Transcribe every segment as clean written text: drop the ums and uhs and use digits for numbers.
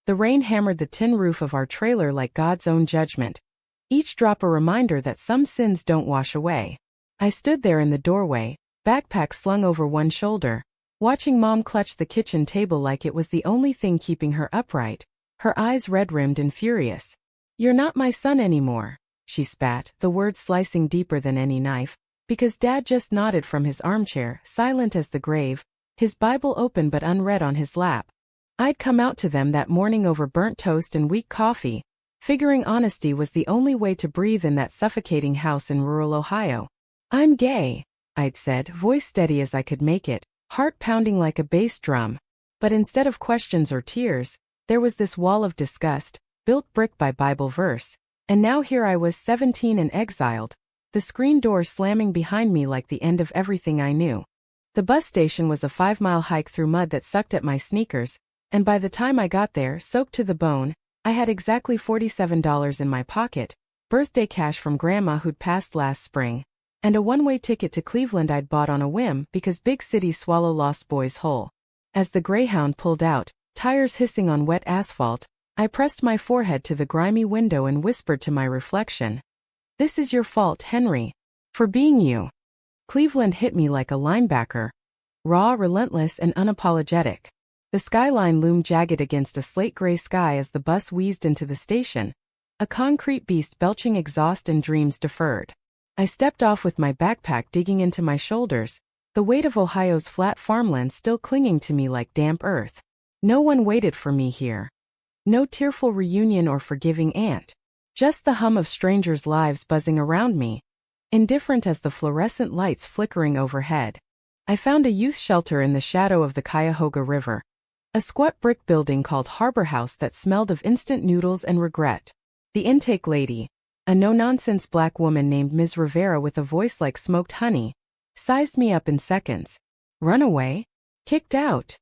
The rain hammered the tin roof of our trailer like God's own judgment, each drop a reminder that some sins don't wash away. I stood there in the doorway, backpack slung over one shoulder, watching Mom clutch the kitchen table like it was the only thing keeping her upright, her eyes red-rimmed and furious. "You're not my son anymore," she spat, the words slicing deeper than any knife, because Dad just nodded from his armchair, silent as the grave, his Bible open but unread on his lap. I'd come out to them that morning over burnt toast and weak coffee, figuring honesty was the only way to breathe in that suffocating house in rural Ohio. "I'm gay," I'd said, voice steady as I could make it, heart pounding like a bass drum. But instead of questions or tears, there was this wall of disgust, built brick by Bible verse. And now here I was 17 and exiled, the screen door slamming behind me like the end of everything I knew. The bus station was a 5-mile hike through mud that sucked at my sneakers, and by the time I got there, soaked to the bone, I had exactly $47 in my pocket, birthday cash from Grandma who'd passed last spring, and a one-way ticket to Cleveland I'd bought on a whim because big cities swallow lost boys whole. As the Greyhound pulled out, tires hissing on wet asphalt, I pressed my forehead to the grimy window and whispered to my reflection, "This is your fault, Henry. For being you." Cleveland hit me like a linebacker, raw, relentless, and unapologetic. The skyline loomed jagged against a slate-gray sky as the bus wheezed into the station, a concrete beast belching exhaust and dreams deferred. I stepped off with my backpack digging into my shoulders, the weight of Ohio's flat farmland still clinging to me like damp earth. No one waited for me here. No tearful reunion or forgiving aunt. Just the hum of strangers' lives buzzing around me, indifferent as the fluorescent lights flickering overhead. I found a youth shelter in the shadow of the Cuyahoga River. A squat brick building called Harbor House that smelled of instant noodles and regret. The intake lady, a no-nonsense black woman named Ms. Rivera with a voice like smoked honey, sized me up in seconds. "Run away? Kicked out?"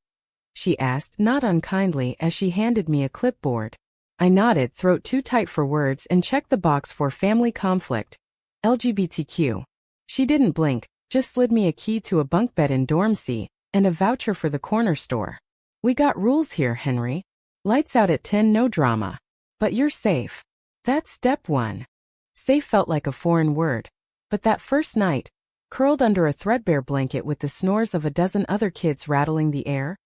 she asked, not unkindly, as she handed me a clipboard. I nodded, throat too tight for words, and checked the box for family conflict, LGBTQ. She didn't blink, just slid me a key to a bunk bed in dorm C, and a voucher for the corner store. "We got rules here, Henry. Lights out at 10, no drama. But you're safe." That's step one. Safe felt like a foreign word. But that first night, curled under a threadbare blanket with the snores of a dozen other kids rattling the air,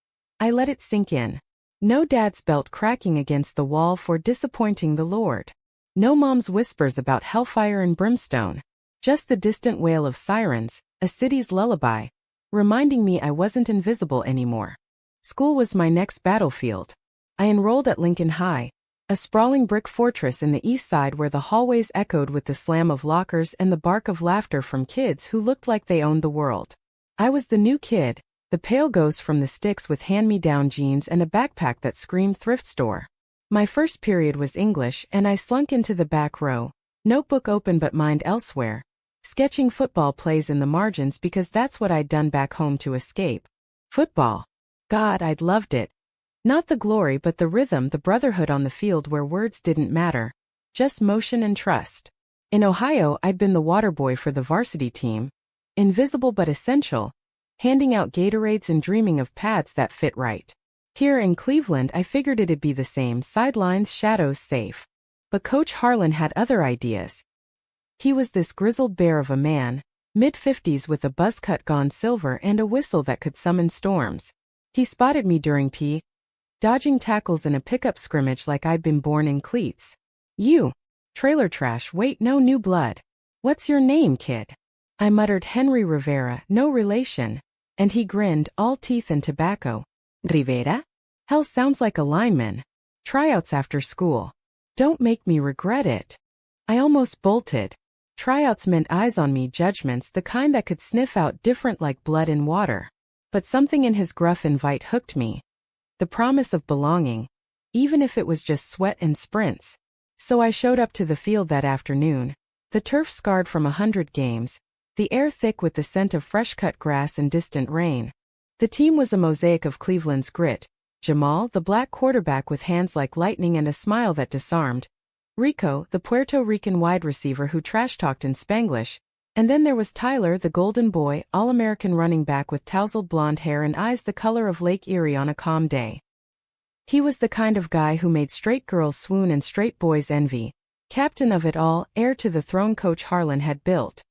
I let it sink in. No dad's belt cracking against the wall for disappointing the Lord. No mom's whispers about hellfire and brimstone. Just the distant wail of sirens, a city's lullaby, reminding me I wasn't invisible anymore. School was my next battlefield. I enrolled at Lincoln High, a sprawling brick fortress in the east side where the hallways echoed with the slam of lockers and the bark of laughter from kids who looked like they owned the world. I was the new kid, the pale ghost from the sticks with hand-me-down jeans and a backpack that screamed thrift store. My first period was English, and I slunk into the back row, notebook open but mind elsewhere, sketching football plays in the margins because that's what I'd done back home to escape. Football. God, I'd loved it. Not the glory but the rhythm, the brotherhood on the field where words didn't matter, just motion and trust. In Ohio, I'd been the water boy for the varsity team, invisible but essential, handing out Gatorades and dreaming of pads that fit right. Here in Cleveland, I figured it'd be the same, sidelines, shadows, safe. But Coach Harlan had other ideas. He was this grizzled bear of a man, mid-50s with a buzz cut gone silver and a whistle that could summon storms. He spotted me during P. dodging tackles in a pickup scrimmage like I'd been born in cleats. "You. Trailer trash, wait, no new blood. What's your name, kid?" I muttered, "Henry Rivera, no relation." And he grinned, all teeth and tobacco. "Rivera? Hell, sounds like a lineman. Tryouts after school. Don't make me regret it." I almost bolted. Tryouts meant eyes on me, judgments, the kind that could sniff out different like blood in water. But something in his gruff invite hooked me. The promise of belonging, even if it was just sweat and sprints. So I showed up to the field that afternoon, the turf scarred from 100 games, the air thick with the scent of fresh-cut grass and distant rain. The team was a mosaic of Cleveland's grit. Jamal, the black quarterback with hands like lightning and a smile that disarmed. Rico, the Puerto Rican wide receiver who trash-talked in Spanglish. And then there was Tyler, the golden boy, all-American running back with tousled blonde hair and eyes the color of Lake Erie on a calm day. He was the kind of guy who made straight girls swoon and straight boys envy. Captain of it all, heir to the throne Coach Harlan had built.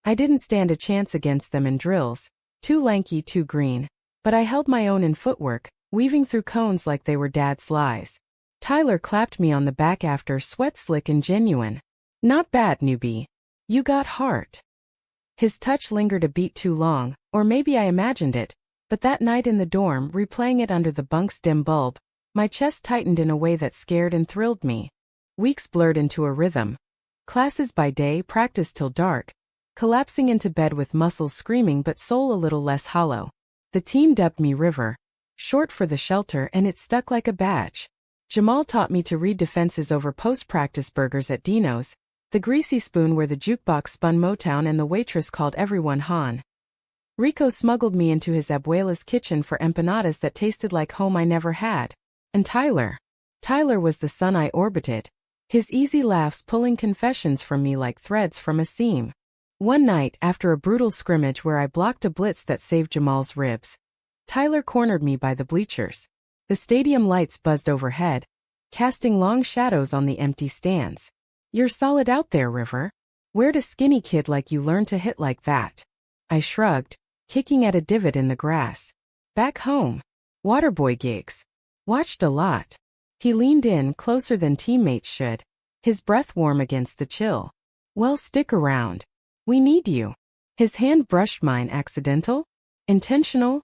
I didn't stand a chance against them in drills. Too lanky, too green. But I held my own in footwork, weaving through cones like they were Dad's lies. Tyler clapped me on the back after, sweat slick and genuine. Not bad, newbie. You got heart. His touch lingered a beat too long, or maybe I imagined it, but that night in the dorm, replaying it under the bunk's dim bulb, my chest tightened in a way that scared and thrilled me. Weeks blurred into a rhythm. Classes by day, practice till dark. Collapsing into bed with muscles screaming but soul a little less hollow. The team dubbed me River. Short for the shelter, and it stuck like a badge. Jamal taught me to read defenses over post-practice burgers at Dino's, the greasy spoon where the jukebox spun Motown and the waitress called everyone Han. Rico smuggled me into his abuela's kitchen for empanadas that tasted like home I never had. And Tyler was the son I orbited. His easy laughs pulling confessions from me like threads from a seam. One night, after a brutal scrimmage where I blocked a blitz that saved Jamal's ribs, Tyler cornered me by the bleachers. The stadium lights buzzed overhead, casting long shadows on the empty stands. You're solid out there, River. Where'd a skinny kid like you learn to hit like that? I shrugged, kicking at a divot in the grass. Back home. Waterboy gigs. Watched a lot. He leaned in closer than teammates should, his breath warm against the chill. Well, stick around. We need you. His hand brushed mine. Accidental? Intentional?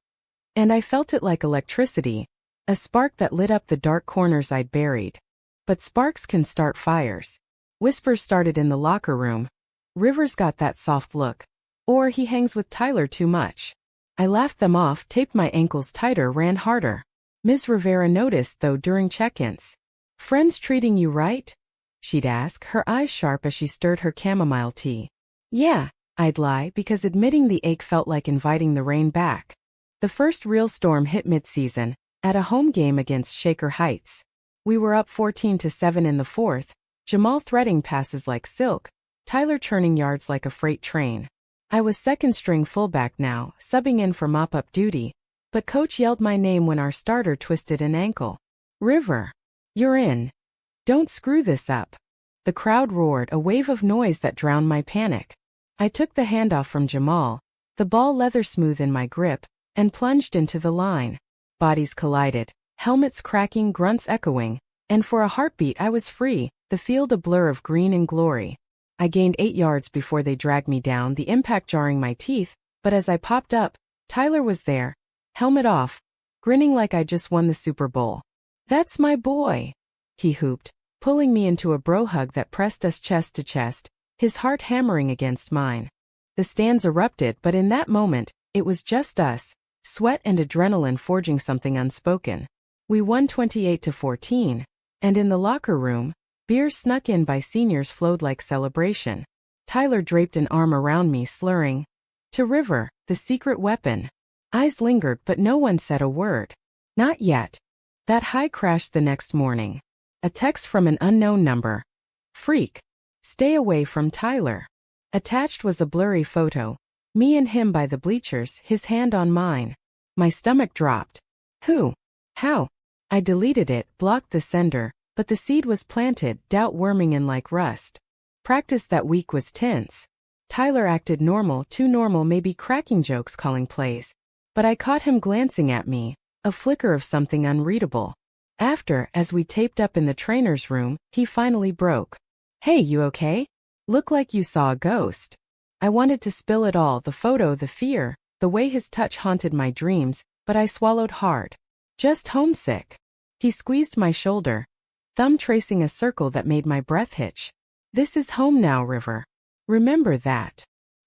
And I felt it like electricity, a spark that lit up the dark corners I'd buried. But sparks can start fires. Whispers started in the locker room. River's got that soft look. Or he hangs with Tyler too much. I laughed them off, taped my ankles tighter, ran harder. Ms. Rivera noticed, though, during check-ins. Friends treating you right? She'd ask, her eyes sharp as she stirred her chamomile tea. Yeah, I'd lie, because admitting the ache felt like inviting the rain back. The first real storm hit mid-season, at a home game against Shaker Heights. We were up 14-7 in the fourth, Jamal threading passes like silk, Tyler churning yards like a freight train. I was second-string fullback now, subbing in for mop-up duty, but Coach yelled my name when our starter twisted an ankle. River. You're in. Don't screw this up. The crowd roared, a wave of noise that drowned my panic. I took the handoff from Jamal, the ball leather smooth in my grip, and plunged into the line. Bodies collided, helmets cracking, grunts echoing, and for a heartbeat I was free, the field a blur of green and glory. I gained 8 yards before they dragged me down, the impact jarring my teeth, but as I popped up, Tyler was there, helmet off, grinning like I just won the Super Bowl. That's my boy, he hooped, pulling me into a bro hug that pressed us chest to chest, his heart hammering against mine. The stands erupted, but in that moment, it was just us, sweat and adrenaline forging something unspoken. We won 28-14, and in the locker room, beers snuck in by seniors flowed like celebration. Tyler draped an arm around me, slurring, "To River, the secret weapon." Eyes lingered, but no one said a word. Not yet. That high crashed the next morning. A text from an unknown number. Freak. Stay away from Tyler. Attached was a blurry photo. Me and him by the bleachers, his hand on mine. My stomach dropped. Who? How? I deleted it, blocked the sender, but the seed was planted, doubt worming in like rust. Practice that week was tense. Tyler acted normal, too normal, maybe cracking jokes, calling plays. But I caught him glancing at me, a flicker of something unreadable. After, as we taped up in the trainer's room, he finally broke. Hey, you okay? Look like you saw a ghost. I wanted to spill it all, the photo, the fear, the way his touch haunted my dreams, but I swallowed hard. Just homesick. He squeezed my shoulder, thumb tracing a circle that made my breath hitch. This is home now, River. Remember that.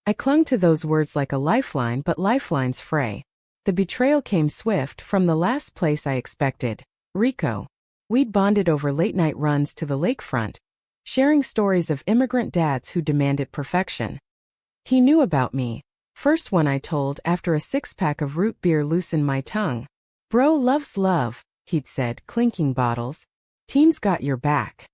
I clung to those words like a lifeline, but lifelines fray. The betrayal came swift, from the last place I expected, Rico. We'd bonded over late-night runs to the lakefront, sharing stories of immigrant dads who demanded perfection. He knew about me. First one I told after a 6-pack of root beer loosened my tongue. Bro loves love, he'd said, clinking bottles. Team's got your back.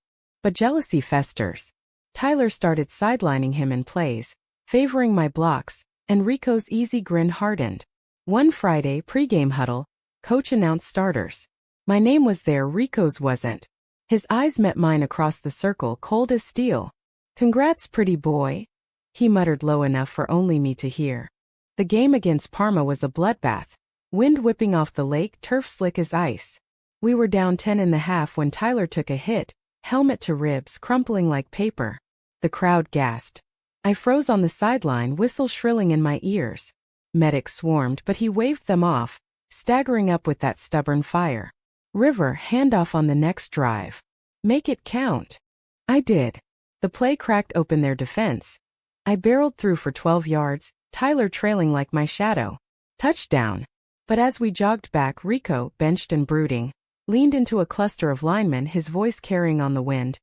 But jealousy festers. Tyler started sidelining him in plays, favoring my blocks, and Rico's easy grin hardened. One Friday pregame huddle, coach announced starters. My name was there, Rico's wasn't. His eyes met mine across the circle, cold as steel. Congrats, pretty boy, he muttered low enough for only me to hear. The game against Parma was a bloodbath. Wind whipping off the lake, turf slick as ice. We were down 10 in the half when Tyler took a hit, helmet to ribs, crumpling like paper. The crowd gasped. I froze on the sideline, whistle shrilling in my ears. Medics swarmed, but he waved them off, staggering up with that stubborn fire. River, handoff on the next drive. Make it count. I did. The play cracked open their defense. I barreled through for 12 yards, Tyler trailing like my shadow. Touchdown. But as we jogged back, Rico, benched and brooding, leaned into a cluster of linemen, his voice carrying on the wind.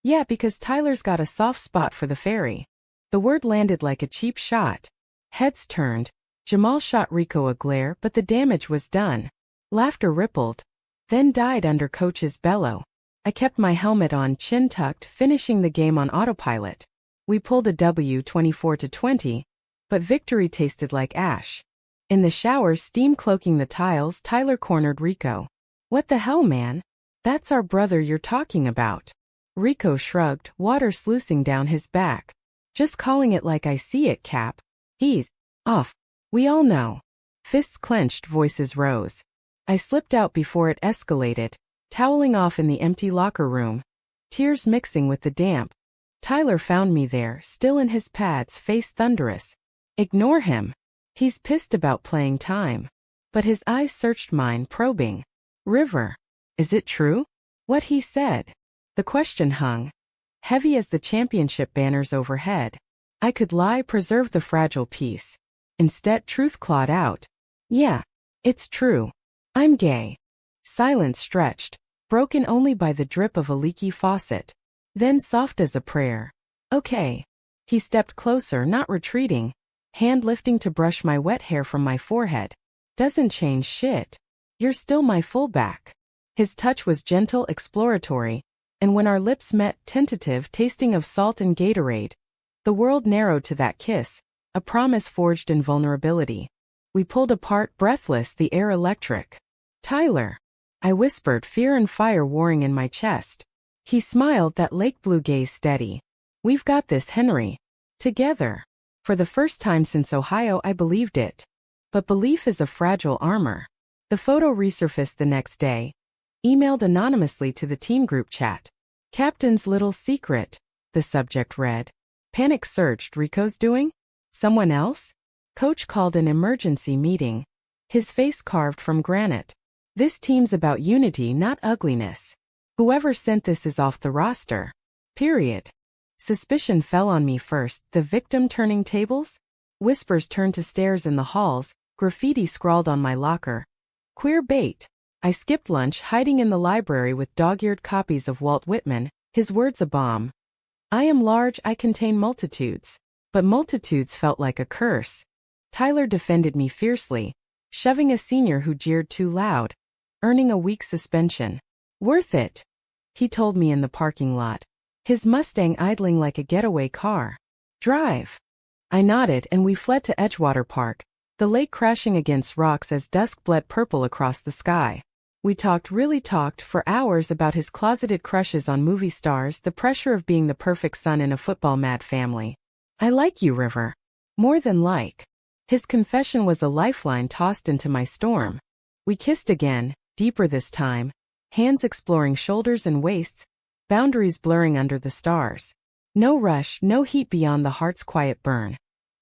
Yeah, because Tyler's got a soft spot for the ferry. The word landed like a cheap shot. Heads turned. Jamal shot Rico a glare, but the damage was done. Laughter rippled, then died under Coach's bellow. I kept my helmet on, chin tucked, finishing the game on autopilot. We pulled a W 24-20, but victory tasted like ash. In the shower, steam cloaking the tiles, Tyler cornered Rico. What the hell, man? That's our brother you're talking about. Rico shrugged, water sluicing down his back. Just calling it like I see it, Cap. He's off. We all know. Fists clenched, voices rose. I slipped out before it escalated, toweling off in the empty locker room, tears mixing with the damp. Tyler found me there, still in his pads, face thunderous. Ignore him. He's pissed about playing time. But his eyes searched mine, probing. River. Is it true? What he said. The question hung heavy as the championship banners overhead. I could lie, preserve the fragile peace. Instead, truth clawed out. Yeah, it's true. I'm gay. Silence stretched, broken only by the drip of a leaky faucet. Then soft as a prayer. Okay. He stepped closer, not retreating, hand lifting to brush my wet hair from my forehead. Doesn't change shit. You're still my fullback. His touch was gentle, exploratory, and when our lips met, tentative, tasting of salt and Gatorade. The world narrowed to that kiss, a promise forged in vulnerability. We pulled apart, breathless, the air electric. Tyler. I whispered, fear and fire warring in my chest. He smiled, that lake blue gaze steady. We've got this, Henry. Together. For the first time since Ohio, I believed it. But belief is a fragile armor. The photo resurfaced the next day. Emailed anonymously to the team group chat. Captain's little secret, the subject read. Panic surged. Rico's doing? Someone else? Coach called an emergency meeting. His face carved from granite. This team's about unity, not ugliness. Whoever sent this is off the roster. Period. Suspicion fell on me first, the victim turning tables? Whispers turned to stares in the halls, graffiti scrawled on my locker. Queer bait. I skipped lunch, hiding in the library with dog-eared copies of Walt Whitman, his words a bomb. I am large, I contain multitudes. But multitudes felt like a curse. Tyler defended me fiercely, shoving a senior who jeered too loud, earning a week's suspension. Worth it, he told me in the parking lot, his Mustang idling like a getaway car. Drive. I nodded and we fled to Edgewater Park, the lake crashing against rocks as dusk bled purple across the sky. We really talked for hours about his closeted crushes on movie stars, the pressure of being the perfect son in a football-mad family. I like you, River. More than like. His confession was a lifeline tossed into my storm. We kissed again, deeper this time, hands exploring shoulders and waists, boundaries blurring under the stars. No rush, no heat beyond the heart's quiet burn.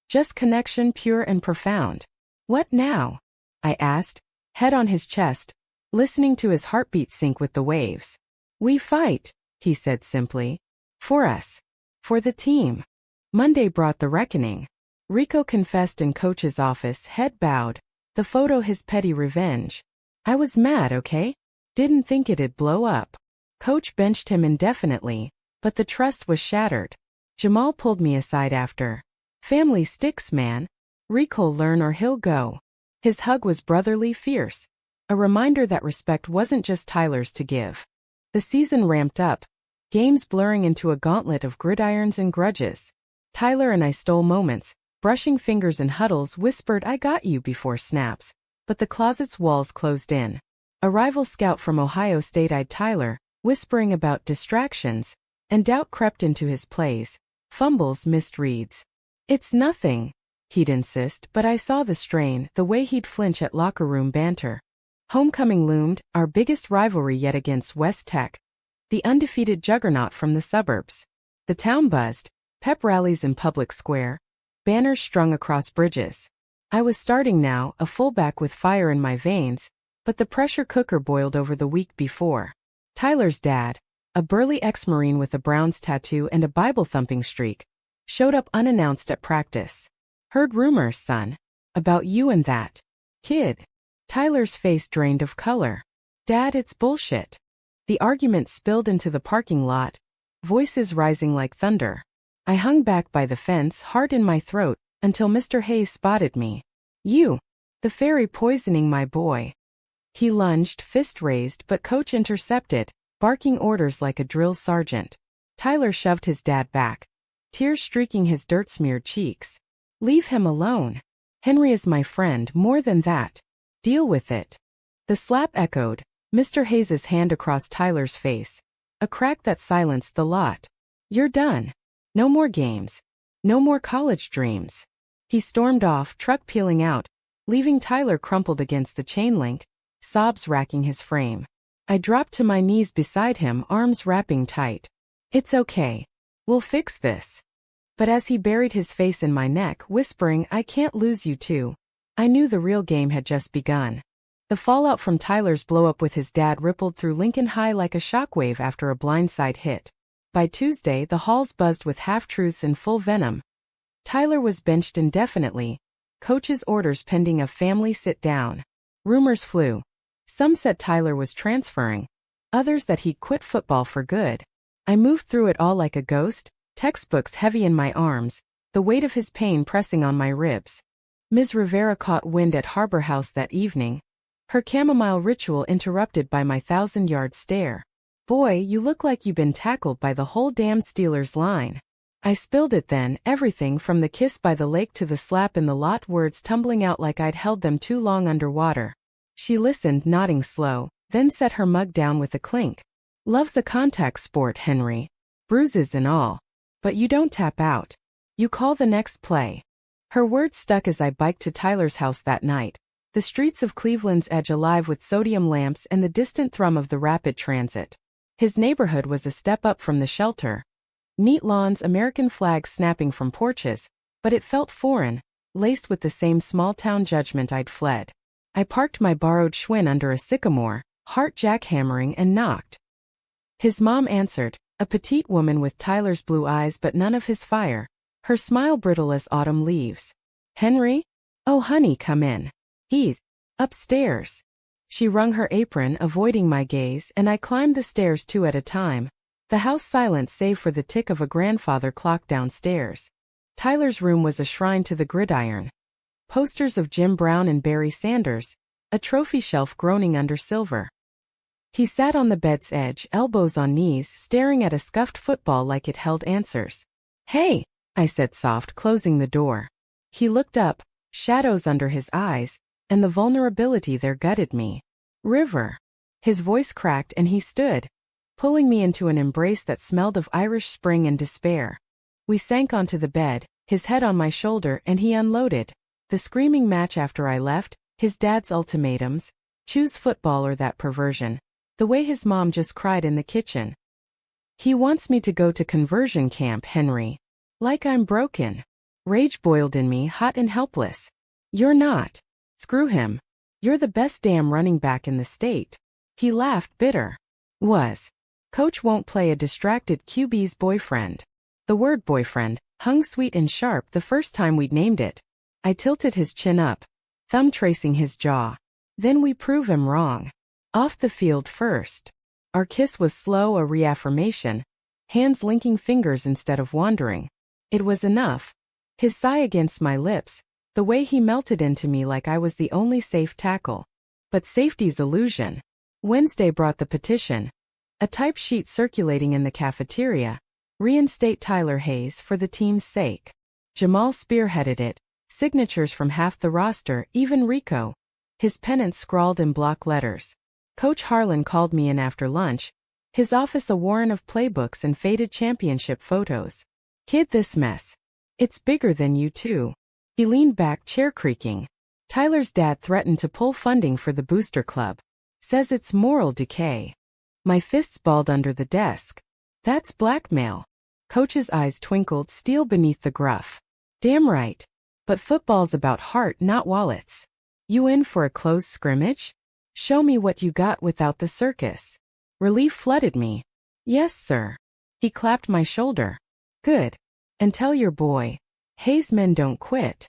Just connection, pure and profound. What now? I asked, head on his chest, listening to his heartbeat sync with the waves. We fight, he said simply. For us. For the team. Monday brought the reckoning. Rico confessed in Coach's office, head bowed. The photo his petty revenge. I was mad, okay? Didn't think it'd blow up. Coach benched him indefinitely, but the trust was shattered. Jamal pulled me aside after. Family sticks, man. Rico'll learn or he'll go. His hug was brotherly, fierce. A reminder that respect wasn't just Tyler's to give. The season ramped up, games blurring into a gauntlet of gridirons and grudges. Tyler and I stole moments, brushing fingers in huddles, whispered I got you before snaps, but the closet's walls closed in. A rival scout from Ohio State eyed Tyler, whispering about distractions, and doubt crept into his plays. Fumbles, missed reads. "It's nothing," he'd insist, but I saw the strain, the way he'd flinch at locker room banter. Homecoming loomed, our biggest rivalry yet against West Tech, the undefeated juggernaut from the suburbs. The town buzzed, pep rallies in public square, banners strung across bridges. I was starting now, a fullback with fire in my veins, but the pressure cooker boiled over the week before. Tyler's dad, a burly ex-Marine with a Browns tattoo and a Bible-thumping streak, showed up unannounced at practice. "Heard rumors, son, about you and that kid." Tyler's face drained of color. "Dad, it's bullshit." The argument spilled into the parking lot, voices rising like thunder. I hung back by the fence, heart in my throat, until Mr. Hayes spotted me. "You, the fairy poisoning my boy." He lunged, fist raised, but coach intercepted, barking orders like a drill sergeant. Tyler shoved his dad back, tears streaking his dirt-smeared cheeks. "Leave him alone. Henry is my friend, more than that. Deal with it." The slap echoed, Mr. Hayes's hand across Tyler's face, a crack that silenced the lot. "You're done. No more games. No more college dreams." He stormed off, truck peeling out, leaving Tyler crumpled against the chain link, sobs racking his frame. I dropped to my knees beside him, arms wrapping tight. "It's okay. We'll fix this." But as he buried his face in my neck, whispering, "I can't lose you too," I knew the real game had just begun. The fallout from Tyler's blow-up with his dad rippled through Lincoln High like a shockwave after a blindside hit. By Tuesday, the halls buzzed with half-truths and full venom. Tyler was benched indefinitely, coach's orders pending a family sit-down. Rumors flew. Some said Tyler was transferring, others that he'd quit football for good. I moved through it all like a ghost, textbooks heavy in my arms, the weight of his pain pressing on my ribs. Ms. Rivera caught wind at Harbor House that evening, her chamomile ritual interrupted by my 1,000-yard stare. "Boy, you look like you've been tackled by the whole damn Steelers line." I spilled it then, everything from the kiss by the lake to the slap in the lot, words tumbling out like I'd held them too long underwater. She listened, nodding slow, then set her mug down with a clink. "Love's a contact sport, Henry. Bruises and all. But you don't tap out. You call the next play." Her words stuck as I biked to Tyler's house that night, the streets of Cleveland's edge alive with sodium lamps and the distant thrum of the rapid transit. His neighborhood was a step up from the shelter. Neat lawns, American flags snapping from porches, but it felt foreign, laced with the same small-town judgment I'd fled. I parked my borrowed Schwinn under a sycamore, heart jackhammering, and knocked. His mom answered, a petite woman with Tyler's blue eyes but none of his fire, her smile brittle as autumn leaves. "Henry? Oh honey, come in. He's upstairs." She wrung her apron, avoiding my gaze, and I climbed the stairs two at a time, the house silent save for the tick of a grandfather clock downstairs. Tyler's room was a shrine to the gridiron. Posters of Jim Brown and Barry Sanders, a trophy shelf groaning under silver. He sat on the bed's edge, elbows on knees, staring at a scuffed football like it held answers. "Hey," I said soft, closing the door. He looked up, shadows under his eyes, and the vulnerability there gutted me. "River." His voice cracked and he stood, pulling me into an embrace that smelled of Irish Spring and despair. We sank onto the bed, his head on my shoulder, and he unloaded. The screaming match after I left, his dad's ultimatums, choose football or that perversion, the way his mom just cried in the kitchen. "He wants me to go to conversion camp, Henry. Like I'm broken." Rage boiled in me, hot and helpless. "You're not. Screw him. You're the best damn running back in the state." He laughed, bitter. "Was. Coach won't play a distracted QB's boyfriend." The word boyfriend hung sweet and sharp the first time we'd named it. I tilted his chin up, thumb tracing his jaw. "Then we prove him wrong. Off the field first." Our kiss was slow, a reaffirmation, hands linking fingers instead of wandering. It was enough. His sigh against my lips, the way he melted into me like I was the only safe tackle. But safety's illusion. Wednesday brought the petition, a typed sheet circulating in the cafeteria. "Reinstate Tyler Hayes for the team's sake." Jamal spearheaded it, signatures from half the roster, even Rico. His pennant scrawled in block letters. Coach Harlan called me in after lunch, his office a warren of playbooks and faded championship photos. Kid, this mess. It's bigger than you too. He leaned back, chair creaking. Tyler's dad threatened to pull funding for the booster club. Says it's moral decay. My fists balled under the desk. That's blackmail. Coach's eyes twinkled, steel beneath the gruff. Damn right. But football's about heart, not wallets. You in for a close scrimmage? Show me what you got without the circus. Relief flooded me. Yes, sir. He clapped my shoulder. Good. And tell your boy, Hayes men don't quit.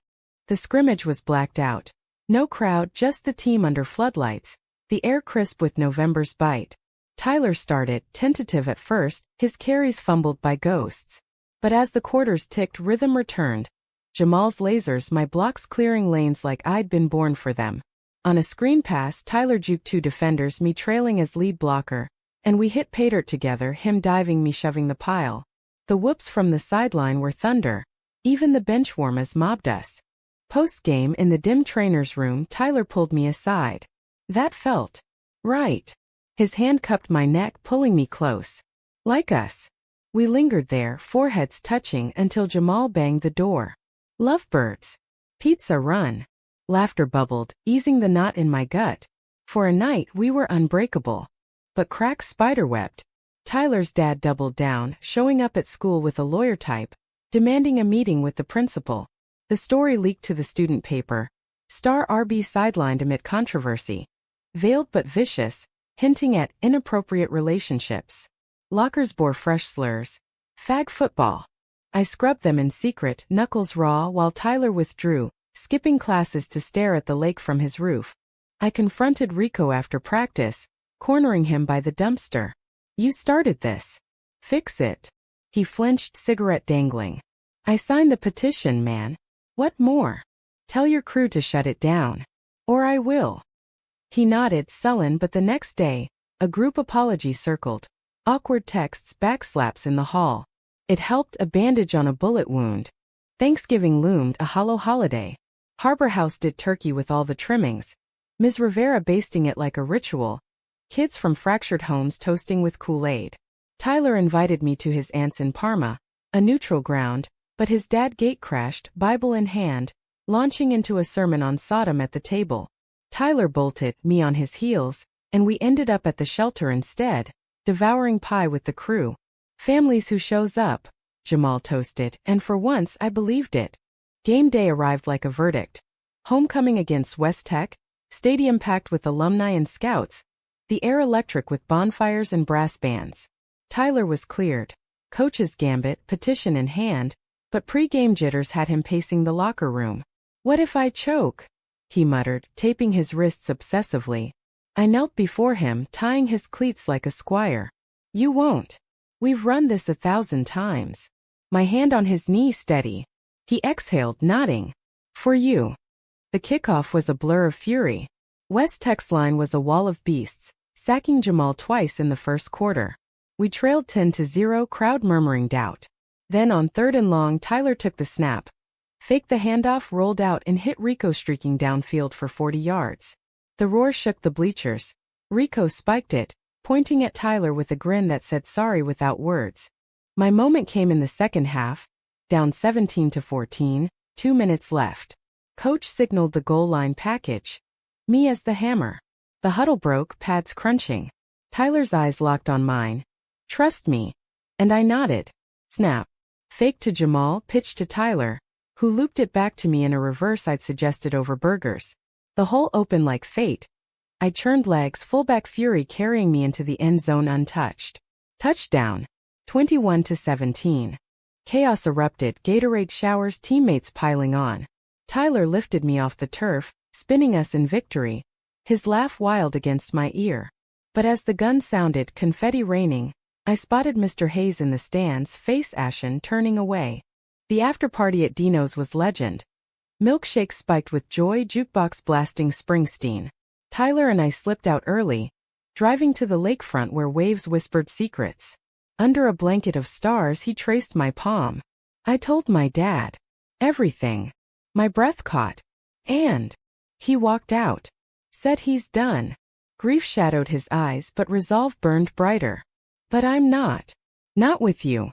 The scrimmage was blacked out. No crowd, just the team under floodlights, the air crisp with November's bite. Tyler started, tentative at first, his carries fumbled by ghosts. But as the quarters ticked, rhythm returned. Jamal's lasers, my blocks clearing lanes like I'd been born for them. On a screen pass, Tyler juked two defenders, me trailing as lead blocker, and we hit pay dirt together, him diving, me shoving the pile. The whoops from the sideline were thunder. Even the benchwarmers mobbed us. Post-game in the dim trainer's room, Tyler pulled me aside. That felt right. His hand cupped my neck, pulling me close. Like us. We lingered there, foreheads touching, until Jamal banged the door. Lovebirds. Pizza run. Laughter bubbled, easing the knot in my gut. For a night we were unbreakable. But cracks spiderwebbed. Tyler's dad doubled down, showing up at school with a lawyer type, demanding a meeting with the principal. The story leaked to the student paper. Star RB sidelined amid controversy. Veiled but vicious, hinting at inappropriate relationships. Lockers bore fresh slurs. Fag football. I scrubbed them in secret, knuckles raw, while Tyler withdrew, skipping classes to stare at the lake from his roof. I confronted Rico after practice, cornering him by the dumpster. You started this. Fix it. He flinched, cigarette dangling. I signed the petition, man. What more? Tell your crew to shut it down. Or I will. He nodded, sullen, but the next day, a group apology circled. Awkward texts, backslaps in the hall. It helped, a bandage on a bullet wound. Thanksgiving loomed, a hollow holiday. Harbor House did turkey with all the trimmings. Ms. Rivera basting it like a ritual. Kids from fractured homes toasting with Kool-Aid. Tyler invited me to his aunt's in Parma, a neutral ground, but his dad gate-crashed, Bible in hand, launching into a sermon on Sodom at the table. Tyler bolted, me on his heels, and we ended up at the shelter instead, devouring pie with the crew. Families who shows up, Jamal toasted, and for once I believed it. Game day arrived like a verdict. Homecoming against West Tech, stadium packed with alumni and scouts, the air electric with bonfires and brass bands. Tyler was cleared. Coach's gambit, petition in hand, but pre-game jitters had him pacing the locker room. What if I choke? He muttered, taping his wrists obsessively. I knelt before him, tying his cleats like a squire. You won't. We've run this 1,000 times. My hand on his knee steady. He exhaled, nodding. For you. The kickoff was a blur of fury. West Tech's line was a wall of beasts, sacking Jamal twice in the first quarter. We trailed 10-0, crowd murmuring doubt. Then on 3rd and long, Tyler took the snap. Faked the handoff, rolled out, and hit Rico streaking downfield for 40 yards. The roar shook the bleachers. Rico spiked it, pointing at Tyler with a grin that said sorry without words. My moment came in the second half, down 17-14, 2 minutes left. Coach signaled the goal line package. Me as the hammer. The huddle broke, pads crunching. Tyler's eyes locked on mine. Trust me. And I nodded. Snap. Fake to Jamal, pitch to Tyler, who looped it back to me in a reverse I'd suggested over burgers. The hole opened like fate. I churned legs, fullback fury carrying me into the end zone untouched. Touchdown. 21-17. Chaos erupted, Gatorade showers, teammates piling on. Tyler lifted me off the turf, spinning us in victory, his laugh wild against my ear. But as the gun sounded, confetti raining, I spotted Mr. Hayes in the stands, face ashen, turning away. The after-party at Dino's was legend. Milkshakes spiked with joy, jukebox blasting Springsteen. Tyler and I slipped out early, driving to the lakefront where waves whispered secrets. Under a blanket of stars he traced my palm. I told my dad. Everything. My breath caught. And he walked out. Said he's done. Grief shadowed his eyes, but resolve burned brighter. But I'm not. Not with you.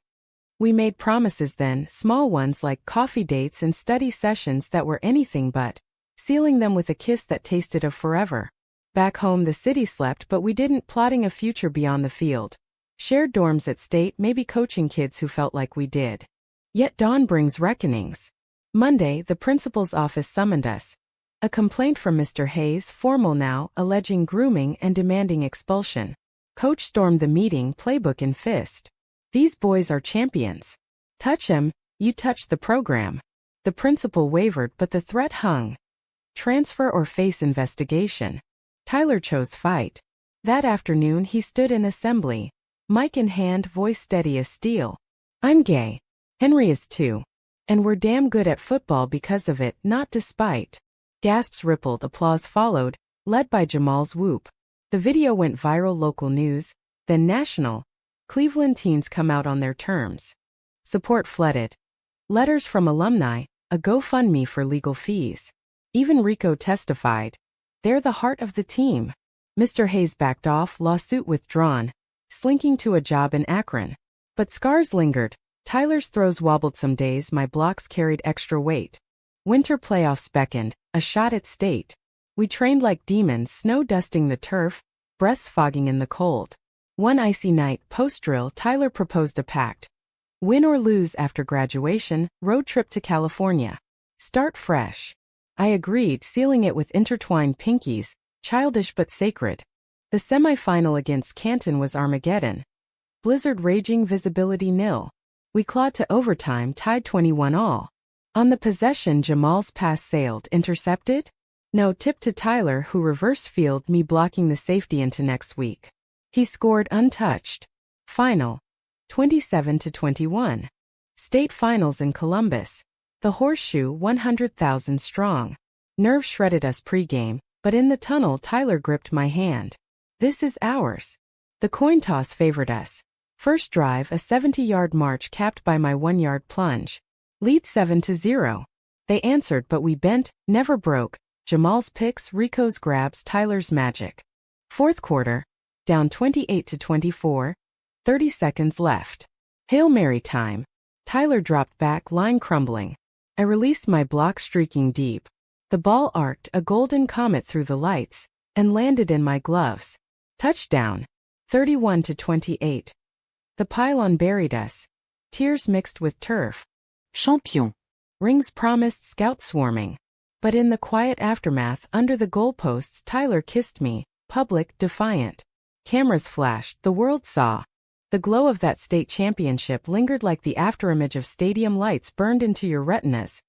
We made promises then, small ones like coffee dates and study sessions that were anything but, sealing them with a kiss that tasted of forever. Back home the city slept, but we didn't, plotting a future beyond the field. Shared dorms at State, maybe coaching kids who felt like we did. Yet dawn brings reckonings. Monday, the principal's office summoned us. A complaint from Mr. Hayes, formal now, alleging grooming and demanding expulsion. Coach stormed the meeting, playbook in fist. These boys are champions. Touch 'em, you touch the program. The principal wavered, but the threat hung. Transfer or face investigation. Tyler chose fight. That afternoon he stood in assembly, mic in hand, voice steady as steel. I'm gay. Henry is too. And we're damn good at football because of it, not despite. Gasps rippled, applause followed, led by Jamal's whoop. The video went viral, local news, then national. Cleveland teens come out on their terms. Support flooded. Letters from alumni, a GoFundMe for legal fees. Even Rico testified. They're the heart of the team. Mr. Hayes backed off, lawsuit withdrawn, slinking to a job in Akron. But scars lingered. Tyler's throws wobbled some days, my blocks carried extra weight. Winter playoffs beckoned, a shot at State. We trained like demons, snow dusting the turf, breaths fogging in the cold. One icy night, post-drill, Tyler proposed a pact. Win or lose after graduation, road trip to California. Start fresh. I agreed, sealing it with intertwined pinkies, childish but sacred. The semifinal against Canton was Armageddon. Blizzard raging, visibility nil. We clawed to overtime, tied 21 all. On the possession, Jamal's pass sailed, intercepted? No, tip to Tyler, who reverse field me, blocking the safety into next week. He scored untouched. Final. 27-21. State finals in Columbus. The horseshoe, 100,000 strong. Nerves shredded us pregame, but in the tunnel Tyler gripped my hand. This is ours. The coin toss favored us. First drive, a 70-yard march capped by my 1-yard plunge. Lead 7-0. They answered, but we bent, never broke. Jamal's picks, Rico's grabs, Tyler's magic. Fourth quarter. Down 28-24. 30 seconds left. Hail Mary time. Tyler dropped back, line crumbling. I released my block, streaking deep. The ball arced, a golden comet through the lights, and landed in my gloves. Touchdown. 31-28. The pylon buried us. Tears mixed with turf. Champion. Rings promised, scout swarming. But in the quiet aftermath, under the goalposts, Tyler kissed me, public, defiant. Cameras flashed, the world saw. The glow of that state championship lingered like the afterimage of stadium lights burned into your retinas.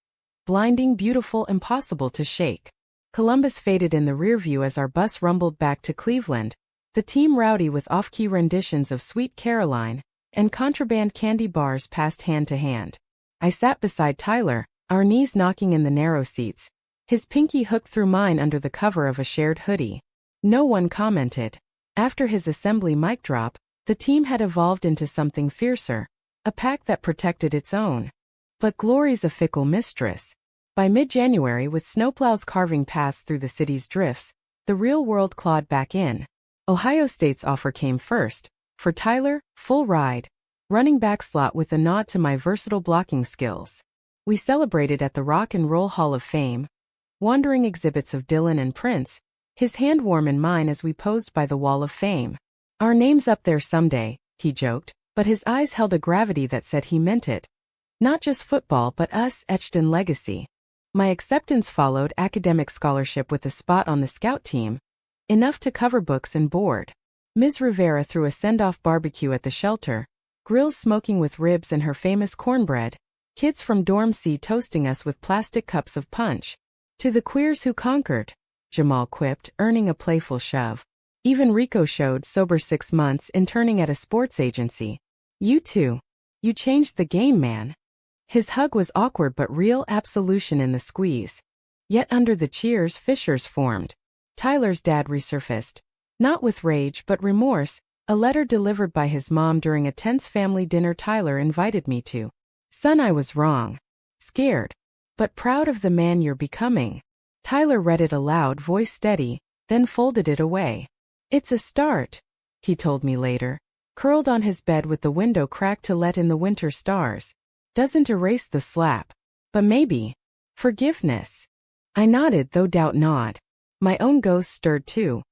Blinding, beautiful, impossible to shake. Columbus faded in the rearview as our bus rumbled back to Cleveland, the team rowdy with off-key renditions of Sweet Caroline, and contraband candy bars passed hand to hand. I sat beside Tyler, our knees knocking in the narrow seats, his pinky hooked through mine under the cover of a shared hoodie. No one commented. After his assembly mic drop, the team had evolved into something fiercer, a pack that protected its own. But glory's a fickle mistress. By mid-January, with snowplows carving paths through the city's drifts, the real world clawed back in. Ohio State's offer came first. For Tyler, full ride. Running back slot with a nod to my versatile blocking skills. We celebrated at the Rock and Roll Hall of Fame. Wandering exhibits of Dylan and Prince, his hand warm in mine as we posed by the Wall of Fame. Our names up there someday, he joked, but his eyes held a gravity that said he meant it. Not just football, but us, etched in legacy. My acceptance followed, academic scholarship with a spot on the scout team. Enough to cover books and board. Ms. Rivera threw a send-off barbecue at the shelter, grills smoking with ribs and her famous cornbread, kids from Dorm C toasting us with plastic cups of punch. To the queers who conquered, Jamal quipped, earning a playful shove. Even Rico showed, sober 6 months, interning at a sports agency. You too. You changed the game, man. His hug was awkward but real, absolution in the squeeze. Yet under the cheers, fissures formed. Tyler's dad resurfaced. Not with rage but remorse, a letter delivered by his mom during a tense family dinner Tyler invited me to. Son, I was wrong. Scared. But proud of the man you're becoming. Tyler read it aloud, voice steady, then folded it away. It's a start, he told me later, curled on his bed with the window cracked to let in the winter stars. Doesn't erase the slap. But maybe. Forgiveness. I nodded, though doubt not. My own ghost stirred too.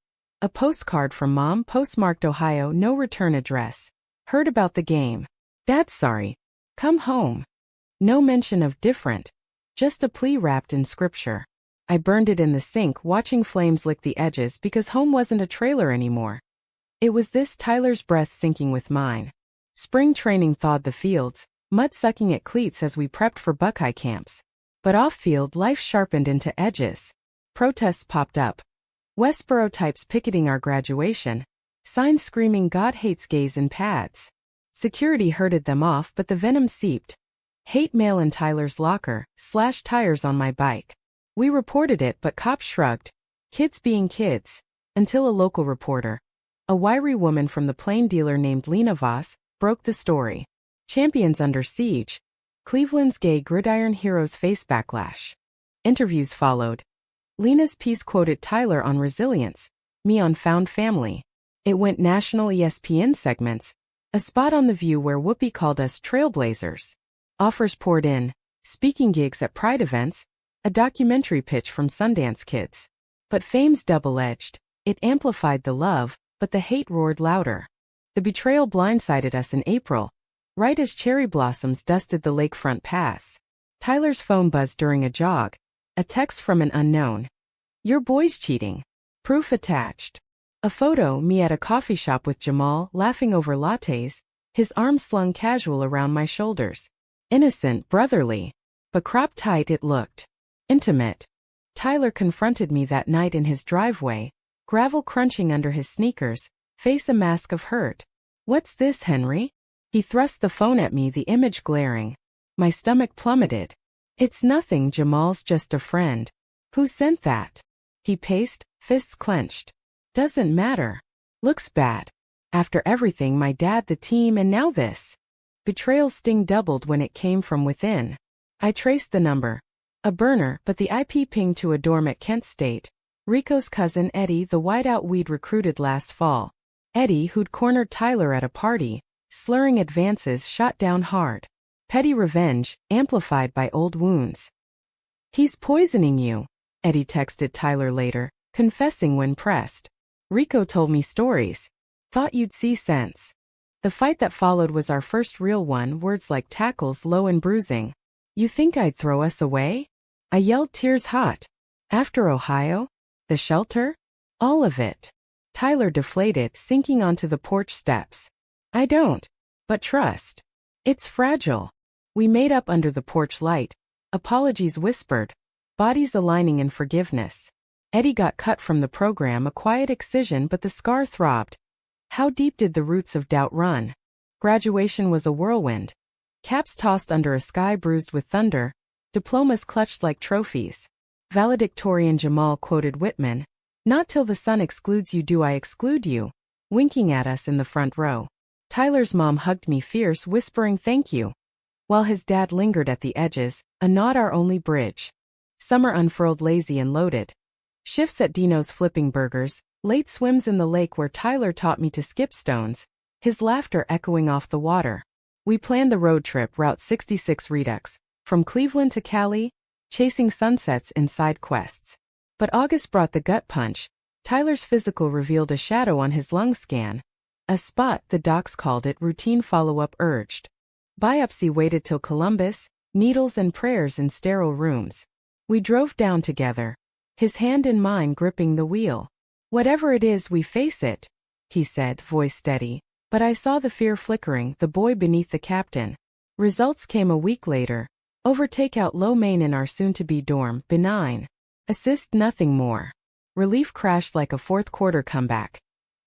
A postcard from Mom, postmarked Ohio, no return address. Heard about the game. Dad's sorry. Come home. No mention of different. Just a plea wrapped in scripture. I burned it in the sink, watching flames lick the edges because home wasn't a trailer anymore. It was this, Tyler's breath syncing with mine. Spring training thawed the fields, mud sucking at cleats as we prepped for Buckeye camps. But off-field, life sharpened into edges. Protests popped up. Westboro types picketing our graduation. Signs screaming God hates gays in pads. Security herded them off, but the venom seeped. Hate mail in Tyler's locker, slashed tires on my bike. We reported it, but cops shrugged. Kids being kids. Until a local reporter, a wiry woman from the plane dealer named Lena Voss, broke the story. Champions under siege. Cleveland's gay gridiron heroes face backlash. Interviews followed. Lena's piece quoted Tyler on resilience, me on found family. It went national ESPN segments. A spot on The View where Whoopi called us trailblazers. Offers poured in. Speaking gigs at Pride events. A documentary pitch from Sundance Kids. But fame's double-edged. It amplified the love, but the hate roared louder. The betrayal blindsided us in April, right as cherry blossoms dusted the lakefront paths. Tyler's phone buzzed during a jog. A text from an unknown. Your boy's cheating. Proof attached. A photo, me at a coffee shop with Jamal, laughing over lattes, his arms slung casual around my shoulders. Innocent, brotherly. But cropped tight it looked. Intimate. Tyler confronted me that night in his driveway, gravel crunching under his sneakers, face a mask of hurt. What's this, Henry? He thrust the phone at me, the image glaring. My stomach plummeted. It's nothing, Jamal's just a friend. Who sent that? He paced, fists clenched. Doesn't matter. Looks bad. After everything, my dad, the team, and now this. Betrayal's sting doubled when it came from within. I traced the number. A burner, but the IP pinged to a dorm at Kent State. Rico's cousin Eddie, the wideout we'd recruited last fall. Eddie, who'd cornered Tyler at a party, slurring advances, shot down hard. Petty revenge, amplified by old wounds. He's poisoning you, Eddie texted Tyler later, confessing when pressed. Rico told me stories. Thought you'd see sense. The fight that followed was our first real one, words like tackles low and bruising. You think I'd throw us away? I yelled, tears hot. After Ohio? The shelter? All of it. Tyler deflated, sinking onto the porch steps. I don't. But trust. It's fragile. We made up under the porch light. Apologies whispered. Bodies aligning in forgiveness. Eddie got cut from the program, a quiet excision, but the scar throbbed. How deep did the roots of doubt run? Graduation was a whirlwind. Caps tossed under a sky bruised with thunder. Diplomas clutched like trophies. Valedictorian Jamal quoted Whitman, "Not till the sun excludes you do I exclude you," winking at us in the front row. Tyler's mom hugged me fierce, whispering thank you. While his dad lingered at the edges, a nod our only bridge. Summer unfurled lazy and loaded. Shifts at Dino's flipping burgers, late swims in the lake where Tyler taught me to skip stones, his laughter echoing off the water. We planned the road trip, Route 66 Redux, from Cleveland to Cali, chasing sunsets in side quests. But August brought the gut punch. Tyler's physical revealed a shadow on his lung scan. A spot, the docs called it, routine follow-up urged. Biopsy waited till Columbus, needles and prayers in sterile rooms. We drove down together, his hand in mine gripping the wheel. Whatever it is, we face it, he said, voice steady. But I saw the fear flickering, the boy beneath the captain. Results came a week later. Overtake out low main in our soon-to-be dorm, benign. Assist, nothing more. Relief crashed like a fourth-quarter comeback.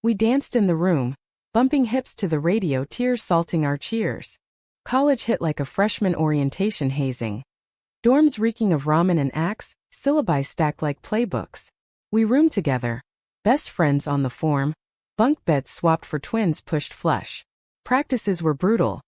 We danced in the room, bumping hips to the radio, tears salting our cheers. College hit like a freshman orientation hazing. Dorms reeking of ramen and axe, syllabi stacked like playbooks. We roomed together. Best friends on the form. Bunk beds swapped for twins pushed flush. Practices were brutal.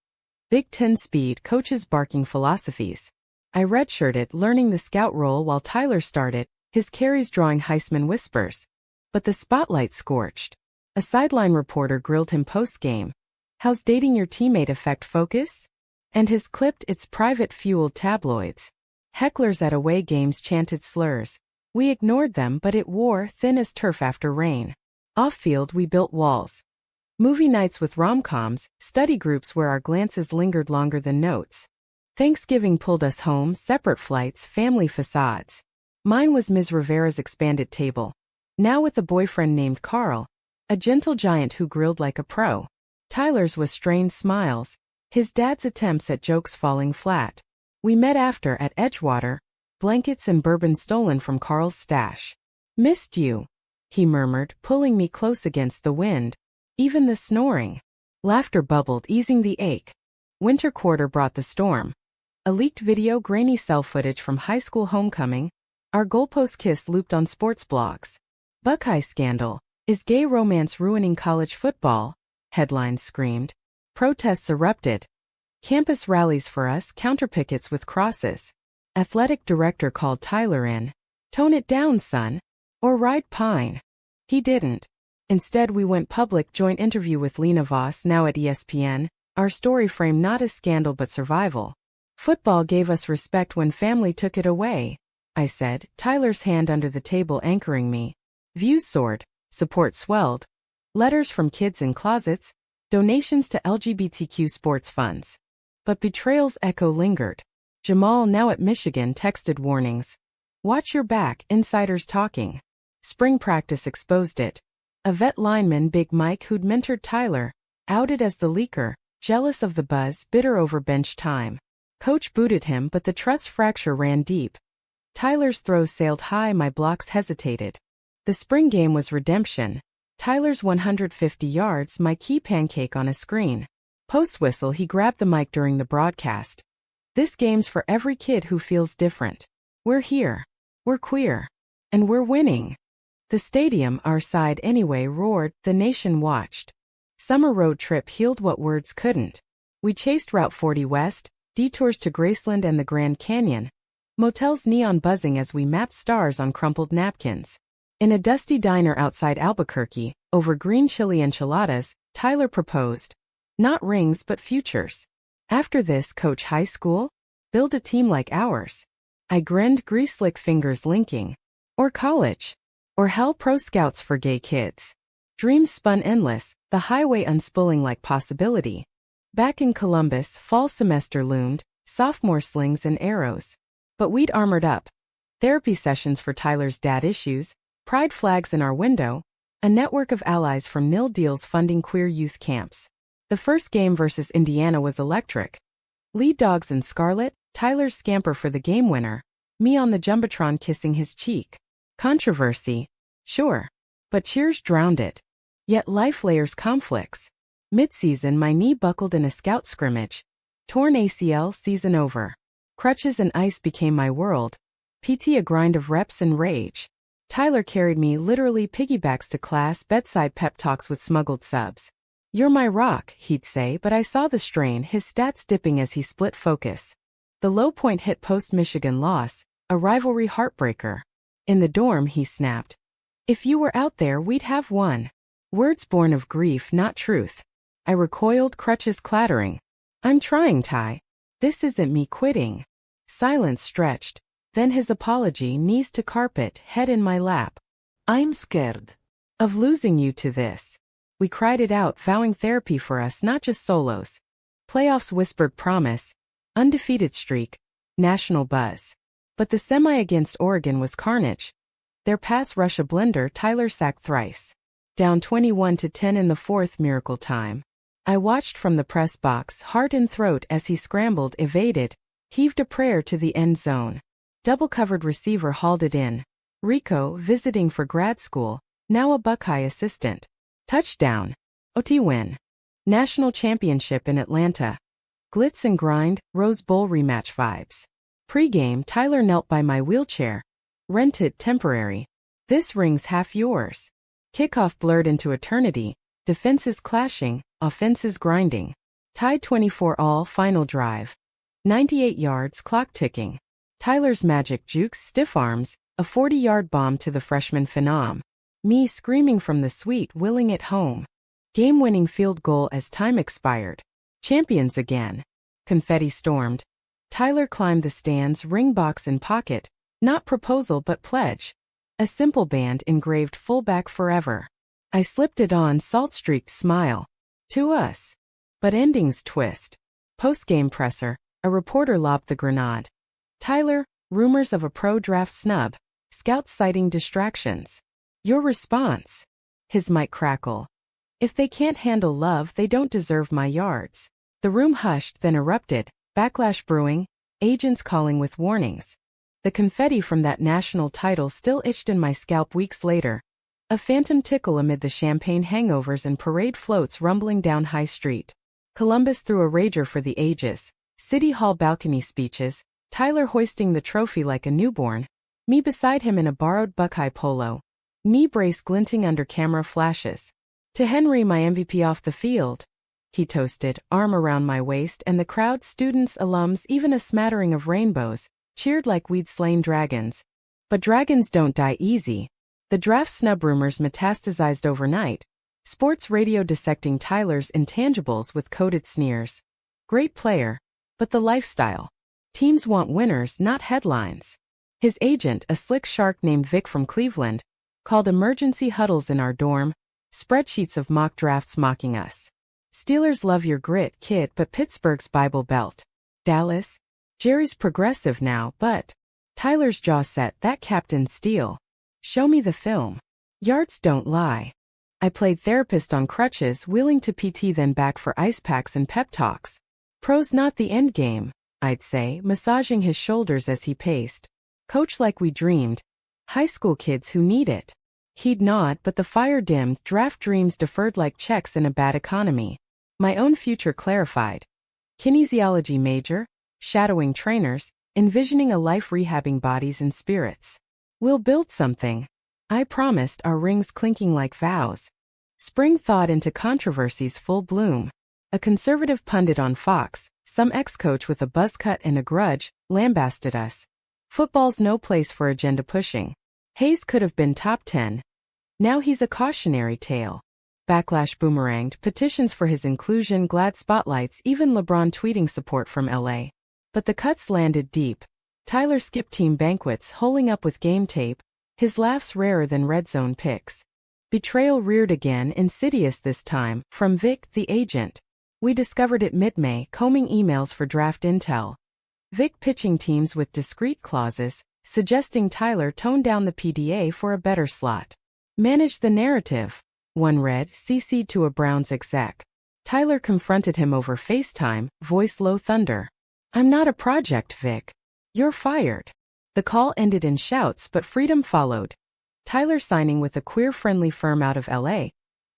Big Ten speed, coaches barking philosophies. I redshirted, learning the scout role while Tyler started, his carries drawing Heisman whispers. But the spotlight scorched. A sideline reporter grilled him post-game. How's dating your teammate affect focus? And his clipped its private-fueled tabloids. Hecklers at away games chanted slurs. We ignored them, but it wore thin as turf after rain. Off-field we built walls. Movie nights with rom-coms, study groups where our glances lingered longer than notes. Thanksgiving pulled us home, separate flights, family facades. Mine was Ms. Rivera's expanded table. Now with a boyfriend named Carl, a gentle giant who grilled like a pro. Tyler's was strained smiles, his dad's attempts at jokes falling flat. We met after at Edgewater, blankets and bourbon stolen from Carl's stash. Missed you, he murmured, pulling me close against the wind. Even the snoring. Laughter bubbled, easing the ache. Winter quarter brought the storm. A leaked video, grainy cell footage from high school homecoming. Our goalpost kiss looped on sports blogs. Buckeye scandal. Is gay romance ruining college football? Headlines screamed. Protests erupted. Campus rallies for us, counterpickets with crosses. Athletic director called Tyler in. Tone it down, son. Or ride pine. He didn't. Instead we went public, joint interview with Lena Voss, now at ESPN. Our story framed not as scandal but survival. Football gave us respect when family took it away, I said, Tyler's hand under the table anchoring me. Views soared, support swelled. Letters from kids in closets, donations to LGBTQ sports funds. But betrayal's echo lingered. Jamal, now at Michigan, texted warnings. Watch your back, insiders talking. Spring practice exposed it. A vet lineman, Big Mike, who'd mentored Tyler, outed as the leaker, jealous of the buzz, bitter over bench time. Coach booted him, but the trust fracture ran deep. Tyler's throws sailed high, my blocks hesitated. The spring game was redemption. Tyler's 150 yards, my key pancake on a screen. Post-whistle, he grabbed the mic during the broadcast. This game's for every kid who feels different. We're here. We're queer. And we're winning. The stadium, our side anyway, roared, the nation watched. Summer road trip healed what words couldn't. We chased Route 40 West, detours to Graceland and the Grand Canyon. Motels neon buzzing as we mapped stars on crumpled napkins. In a dusty diner outside Albuquerque, over green chili enchiladas, Tyler proposed. Not rings but futures. After this, coach high school? Build a team like ours. I grinned, grease-slick fingers linking. Or college. Or hell, pro scouts for gay kids. Dreams spun endless, the highway unspooling like possibility. Back in Columbus, fall semester loomed, sophomore slings and arrows. But we'd armored up. Therapy sessions for Tyler's dad issues, pride flags in our window, a network of allies from nil deals funding queer youth camps. The first game versus Indiana was electric. Lead dogs in scarlet, Tyler's scamper for the game winner, me on the jumbotron kissing his cheek. Controversy. Sure. But cheers drowned it. Yet life layers conflicts. Mid-season, my knee buckled in a scout scrimmage. Torn ACL, season over. Crutches and ice became my world. PT a grind of reps and rage. Tyler carried me, literally piggybacks to class, bedside pep talks with smuggled subs. You're my rock, he'd say, but I saw the strain, his stats dipping as he split focus. The low point hit post-Michigan loss, a rivalry heartbreaker. In the dorm, he snapped. If you were out there, we'd have won. Words born of grief, not truth. I recoiled, crutches clattering. I'm trying, Ty. This isn't me quitting. Silence stretched. Then his apology, knees to carpet, head in my lap. I'm scared of losing you to this. We cried it out, vowing therapy for us, not just solos. Playoffs whispered promise. Undefeated streak. National buzz. But the semi against Oregon was carnage. Their pass rush a blender, Tyler sacked thrice. Down 21-10 in the fourth, miracle time. I watched from the press box, heart in throat as he scrambled, evaded, heaved a prayer to the end zone. Double-covered receiver hauled it in. Rico, visiting for grad school, now a Buckeye assistant. Touchdown. OT win. National championship in Atlanta. Glitz and grind, Rose Bowl rematch vibes. Pre-game, Tyler knelt by my wheelchair. Rented, temporary. This ring's half yours. Kickoff blurred into eternity. Defenses clashing, offenses grinding. Tied 24-all, final drive. 98 yards, clock ticking. Tyler's magic jukes, stiff arms, a 40-yard bomb to the freshman phenom. Me screaming from the suite, willing it home. Game-winning field goal as time expired. Champions again. Confetti stormed. Tyler climbed the stands, ring box in pocket. Not proposal but pledge. A simple band engraved fullback forever. I slipped it on, salt-streaked smile. To us. But endings twist. Post-game presser, a reporter lobbed the grenade. Tyler, rumors of a pro draft snub. Scouts citing distractions. Your response. His mic crackle. If they can't handle love, they don't deserve my yards. The room hushed, then erupted. Backlash brewing. Agents calling with warnings. The confetti from that national title still itched in my scalp weeks later. A phantom tickle amid the champagne hangovers and parade floats rumbling down High Street. Columbus threw a rager for the ages. City Hall balcony speeches. Tyler hoisting the trophy like a newborn. Me beside him in a borrowed Buckeye polo. Knee brace glinting under camera flashes. To Henry, my MVP off the field. He toasted, arm around my waist, and the crowd, students, alums, even a smattering of rainbows, cheered like we'd slain dragons. But dragons don't die easy. The draft snub rumors metastasized overnight. Sports radio dissecting Tyler's intangibles with coded sneers. Great player. But the lifestyle. Teams want winners, not headlines. His agent, a slick shark named Vic from Cleveland, called emergency huddles in our dorm, spreadsheets of mock drafts mocking us. Steelers love your grit, kid, but Pittsburgh's Bible Belt. Dallas? Jerry's progressive now, but Tyler's jaw set, that Captain Steele. Show me the film. Yards don't lie. I played therapist on crutches, wheeling to PT then back for ice packs and pep talks. Pro's not the end game, I'd say, massaging his shoulders as he paced. Coach like we dreamed. High school kids who need it. He'd nod, but the fire dimmed, draft dreams deferred like checks in a bad economy. My own future clarified. Kinesiology major, shadowing trainers, envisioning a life rehabbing bodies and spirits. We'll build something. I promised, our rings clinking like vows. Spring thawed into controversies full bloom. A conservative pundit on Fox, some ex-coach with a buzz cut and a grudge, lambasted us. Football's no place for agenda pushing. Hayes could have been top 10. Now he's a cautionary tale. Backlash boomeranged, petitions for his inclusion, glad spotlights, even LeBron tweeting support from LA. But the cuts landed deep. Tyler skipped team banquets, holing up with game tape, his laughs rarer than red zone picks. Betrayal reared again, insidious this time, from Vic, the agent. We discovered it mid-May, combing emails for draft intel. Vic pitching teams with discreet clauses, suggesting Tyler tone down the PDA for a better slot. Manage the narrative. One read, CC'd to a Browns exec. Tyler confronted him over FaceTime, voice low thunder. I'm not a project, Vic. You're fired. The call ended in shouts, but freedom followed. Tyler signing with a queer-friendly firm out of LA.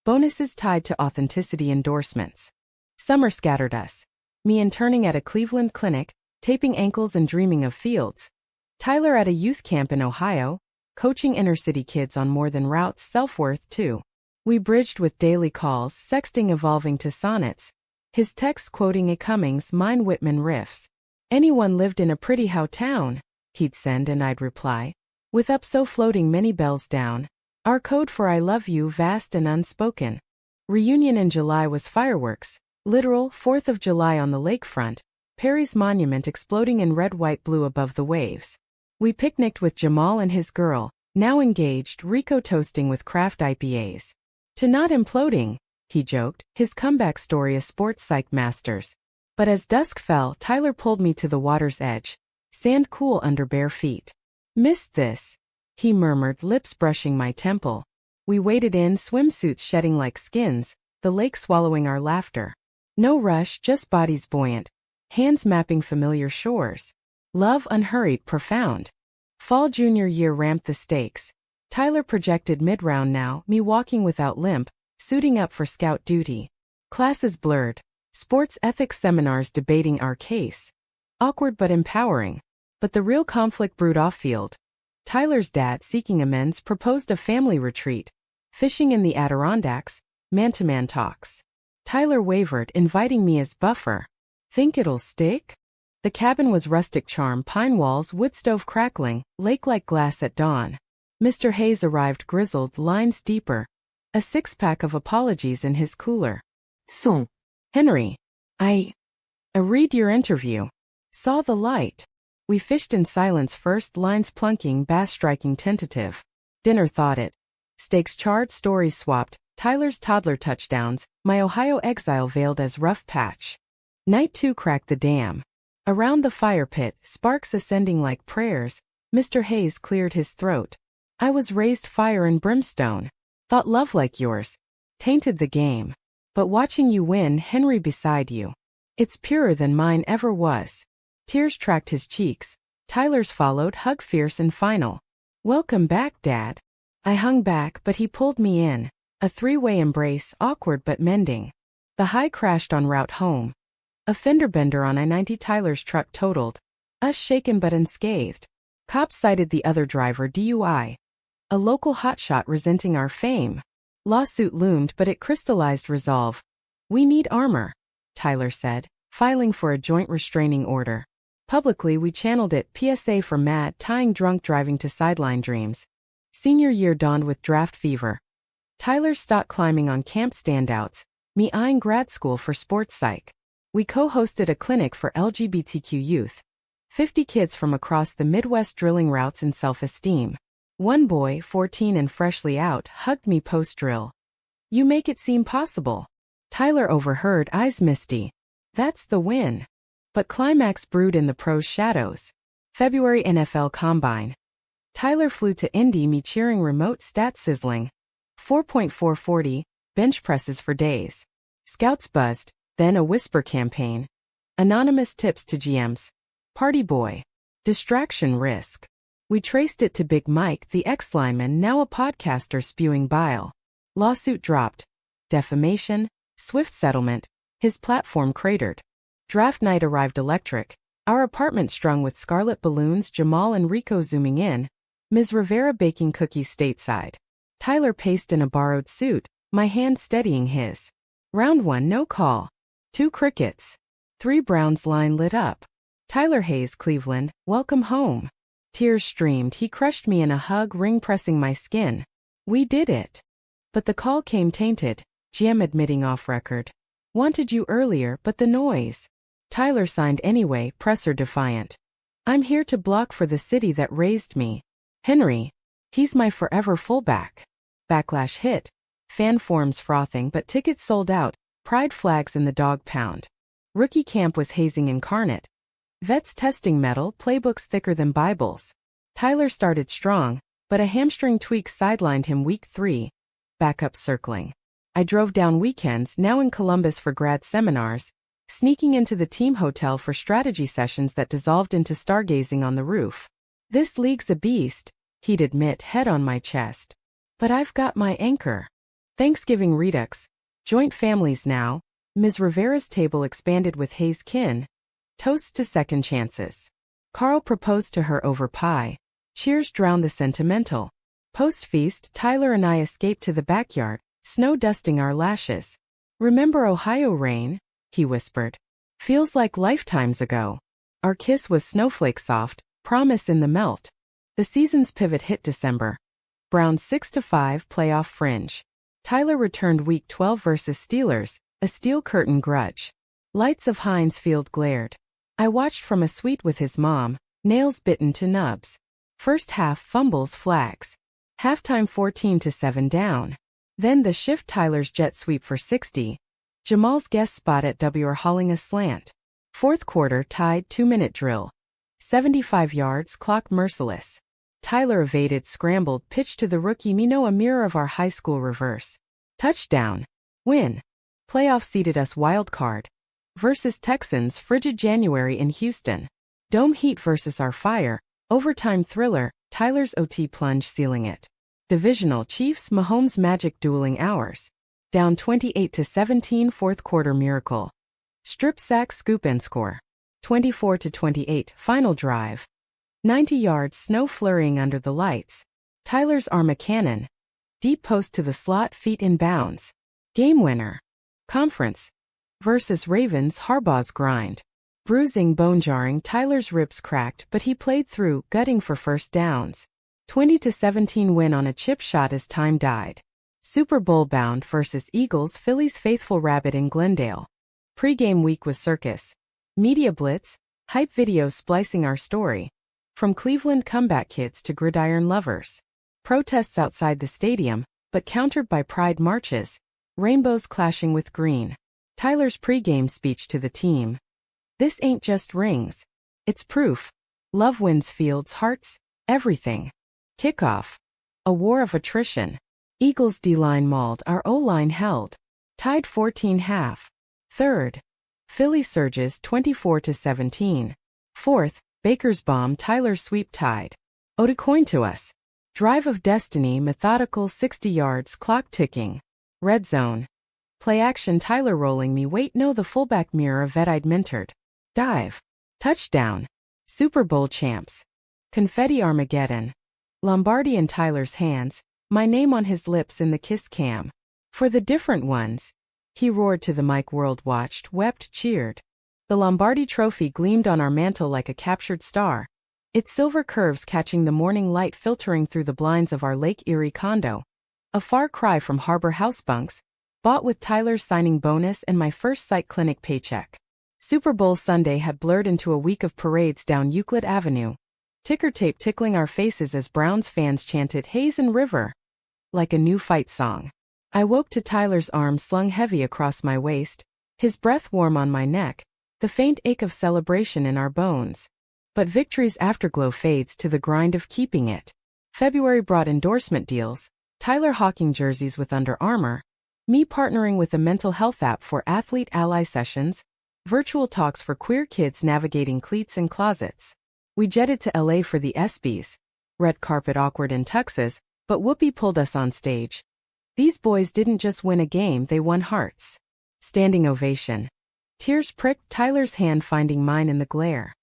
Bonuses tied to authenticity endorsements. Summer scattered us. Me interning at a Cleveland clinic, taping ankles and dreaming of fields. Tyler at a youth camp in Ohio, coaching inner-city kids on more than routes, self-worth too. We bridged with daily calls, sexting evolving to sonnets. His texts quoting a Cummings, mine Whitman riffs. Anyone lived in a pretty how town, he'd send and I'd reply. With up so floating many bells down. Our code for I love you vast and unspoken. Reunion in July was fireworks. Literal 4th of July on the lakefront. Perry's monument exploding in red, white, blue above the waves. We picnicked with Jamal and his girl, now engaged, Rico toasting with craft IPAs. To not imploding, he joked, his comeback story a sports psych masters. But as dusk fell, Tyler pulled me to the water's edge. Sand cool under bare feet. Missed this, he murmured, lips brushing my temple. We waded in, swimsuits shedding like skins, the lake swallowing our laughter. No rush, just bodies buoyant. Hands mapping familiar shores. Love unhurried, profound. Fall junior year ramped the stakes. Tyler projected mid-round now, me walking without limp, suiting up for scout duty. Classes blurred. Sports ethics seminars debating our case. Awkward but empowering. But the real conflict brewed off-field. Tyler's dad, seeking amends, proposed a family retreat. Fishing in the Adirondacks, man-to-man talks. Tyler wavered, inviting me as buffer. Think it'll stick? The cabin was rustic charm, pine walls, wood stove crackling, lake-like glass at dawn. Mr. Hayes arrived grizzled, lines deeper. A six-pack of apologies in his cooler. So, Henry, I read your interview. Saw the light. We fished in silence first, lines plunking, bass striking tentative. Dinner thought it. Steaks charred, stories swapped, Tyler's toddler touchdowns, my Ohio exile veiled as rough patch. Night 2 cracked the dam. Around the fire pit, sparks ascending like prayers, Mr. Hayes cleared his throat. I was raised fire and brimstone. Thought love like yours tainted the game. But watching you win, Henry beside you, it's purer than mine ever was. Tears tracked his cheeks. Tyler's followed, hug fierce and final. Welcome back, Dad. I hung back, but he pulled me in. A three-way embrace, awkward but mending. The high crashed en route home. A fender bender on I-90, Tyler's truck totaled. Us shaken but unscathed. Cops cited the other driver, DUI. A local hotshot resenting our fame. Lawsuit loomed, but it crystallized resolve. We need armor, Tyler said, filing for a joint restraining order. Publicly we channeled it, PSA for mad, tying drunk driving to sideline dreams. Senior year dawned with draft fever. Tyler stopped climbing on camp standouts, me eyeing grad school for sports psych. We co-hosted a clinic for LGBTQ youth. 50 kids from across the Midwest drilling routes in self-esteem. One boy, 14 and freshly out, hugged me post-drill. You make it seem possible. Tyler overheard, eyes misty. That's the win. But climax brewed in the pros' shadows. February NFL Combine. Tyler flew to Indy, me cheering, remote stats sizzling. 4.440, bench presses for days. Scouts buzzed, then a whisper campaign. Anonymous tips to GMs. Party boy. Distraction risk. We traced it to Big Mike, the ex-lineman, now a podcaster spewing bile. Lawsuit dropped. Defamation, swift settlement, his platform cratered. Draft night arrived electric. Our apartment strung with scarlet balloons, Jamal and Rico zooming in. Ms. Rivera baking cookies stateside. Tyler paced in a borrowed suit, my hand steadying his. Round 1, no call. 2 crickets. 3 Browns, line lit up. Tyler Hayes, Cleveland, welcome home. Tears streamed, he crushed me in a hug, ring pressing my skin. We did it. But the call came tainted, GM admitting off record. Wanted you earlier, but the noise. Tyler signed anyway, presser defiant. I'm here to block for the city that raised me. Henry. He's my forever fullback. Backlash hit. Fan forums frothing, but tickets sold out. Pride flags in the dog pound. Rookie camp was hazing incarnate. Vets testing metal, playbooks thicker than Bibles. Tyler started strong, but a hamstring tweak sidelined him week 3. Backup circling. I drove down weekends, now in Columbus for grad seminars, sneaking into the team hotel for strategy sessions that dissolved into stargazing on the roof. This league's a beast, he'd admit, head on my chest. But I've got my anchor. Thanksgiving redux. Joint families now. Ms. Rivera's table expanded with Hayes kin. Toasts to second chances. Carl proposed to her over pie. Cheers drowned the sentimental. Post-feast, Tyler and I escaped to the backyard, snow dusting our lashes. Remember Ohio rain? He whispered. Feels like lifetimes ago. Our kiss was snowflake soft, promise in the melt. The season's pivot hit December. Browns 6-5 playoff fringe. Tyler returned week 12 versus Steelers, a steel curtain grudge. Lights of Heinz Field glared. I watched from a suite with his mom, nails bitten to nubs. First half fumbles, flags. Halftime 14-7 down. Then the shift, Tyler's jet sweep for 60. Jamal's guest spot at W are hauling a slant. Fourth quarter tied, 2-minute drill. 75 yards, clock merciless. Tyler evaded, scrambled, pitched to the rookie Mino, a mirror of our high school reverse. Touchdown. Win. Playoff seeded us wild card. Versus Texans, frigid January in Houston. Dome heat versus our fire, overtime thriller, Tyler's OT plunge sealing it. Divisional Chiefs, Mahomes magic dueling hours. Down 28-17, fourth quarter miracle. Strip sack, scoop and score. 24-28, final drive. 90 yards, snow flurrying under the lights. Tyler's Armacannon. Deep post to the slot, feet in bounds. Game winner. Conference. Versus Ravens, Harbaugh's grind. Bruising, bone jarring, Tyler's ribs cracked, but he played through, gutting for first downs. 20-17 win on a chip shot as time died. Super Bowl bound versus Eagles. Phillies faithful rabbit in Glendale. Pre-game week was circus. Media blitz, hype videos splicing our story. From Cleveland comeback kids to gridiron lovers. Protests outside the stadium, but countered by pride marches. Rainbows clashing with green. Tyler's pre-game speech to the team. This ain't just rings. It's proof. Love wins fields, hearts, everything. Kickoff. A war of attrition. Eagles D-line mauled, our O-line held. Tied 14-half. Third. Philly surges 24-17. Fourth. Baker's bomb, Tyler's sweep tied. Ode a coin to us. Drive of destiny, methodical 60 yards, clock ticking. Red zone. Play action, Tyler rolling me, wait no, the fullback mirror vet I'd mentored. Dive. Touchdown. Super Bowl champs. Confetti Armageddon. Lombardi in Tyler's hands, my name on his lips in the kiss cam. For the different ones. He roared to the mic, world watched, wept, cheered. The Lombardi trophy gleamed on our mantle like a captured star. Its silver curves catching the morning light filtering through the blinds of our Lake Erie condo. A far cry from harbor house bunks, bought with Tyler's signing bonus and my first psych clinic paycheck. Super Bowl Sunday had blurred into a week of parades down Euclid Avenue. Ticker tape tickling our faces as Browns fans chanted Hayes and River. Like a new fight song. I woke to Tyler's arm slung heavy across my waist, his breath warm on my neck, the faint ache of celebration in our bones. But victory's afterglow fades to the grind of keeping it. February brought endorsement deals, Tyler hawking jerseys with Under Armour, me partnering with a mental health app for athlete ally sessions, virtual talks for queer kids navigating cleats and closets. We jetted to LA for the ESPYs. Red carpet awkward in tuxes, but Whoopi pulled us on stage. These boys didn't just win a game, they won hearts. Standing ovation. Tears pricked, Tyler's hand finding mine in the glare.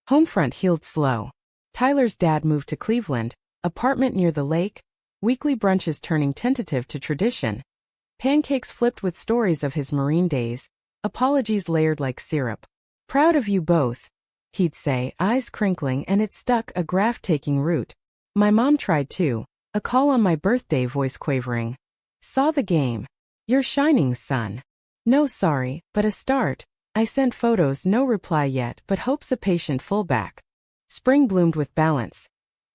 Homefront healed slow. Tyler's dad moved to Cleveland, apartment near the lake, weekly brunches turning tentative to tradition. Pancakes flipped with stories of his Marine days, apologies layered like syrup. Proud of you both, he'd say, eyes crinkling, and it stuck, a graph taking root. My mom tried too, a call on my birthday, voice quavering. Saw the game. You're shining, son. No sorry, but a start. I sent photos, no reply yet, but hopes a patient fullback. Spring bloomed with balance.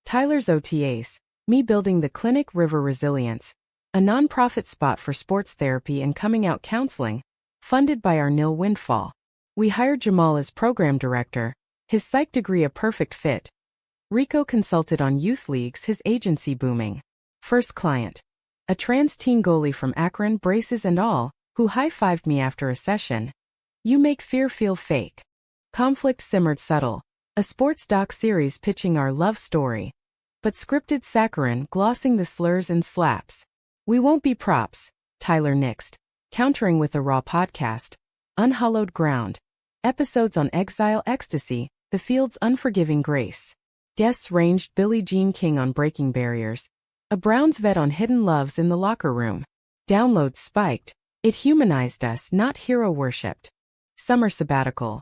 Tyler's OTAs, me building the clinic River Resilience, a nonprofit spot for sports therapy and coming out counseling, funded by our nil windfall. We hired Jamal as program director, his psych degree a perfect fit. Rico consulted on youth leagues, his agency booming. First client. A trans teen goalie from Akron, braces and all, who high-fived me after a session. You make fear feel fake. Conflict simmered subtle. A sports doc series pitching our love story. But scripted saccharine glossing the slurs and slaps. We won't be props, Tyler nixed, countering with a raw podcast. Unhallowed ground. Episodes on exile, ecstasy, the field's unforgiving grace. Guests ranged Billie Jean King on breaking barriers. A Browns vet on hidden loves in the locker room. Downloads spiked. It humanized us, not hero worshipped. Summer sabbatical.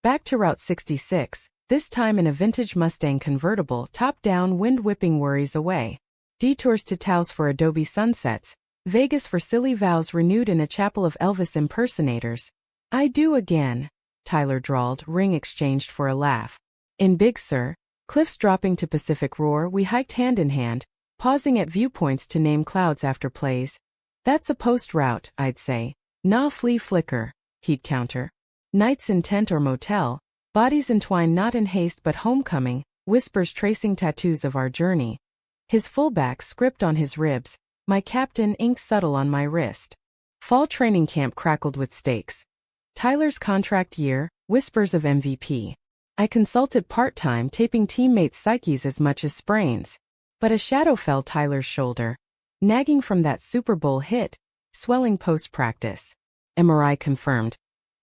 Back to Route 66, this time in a vintage Mustang convertible, top-down, wind-whipping worries away. Detours to Taos for Adobe sunsets. Vegas for silly vows renewed in a chapel of Elvis impersonators. I do again, Tyler drawled, ring exchanged for a laugh. In Big Sur, cliffs dropping to Pacific roar, we hiked hand in hand, pausing at viewpoints to name clouds after plays. That's a post route, I'd say. Nah, flea flicker, he'd counter. Nights in tent or motel, bodies entwined not in haste but homecoming, whispers tracing tattoos of our journey. His fullback script on his ribs, my captain ink subtle on my wrist. Fall training camp crackled with stakes. Tyler's contract year, whispers of MVP. I consulted part-time, taping teammates' psyches as much as sprains. But a shadow fell Tyler's shoulder. Nagging from that Super Bowl hit, swelling post-practice. MRI confirmed.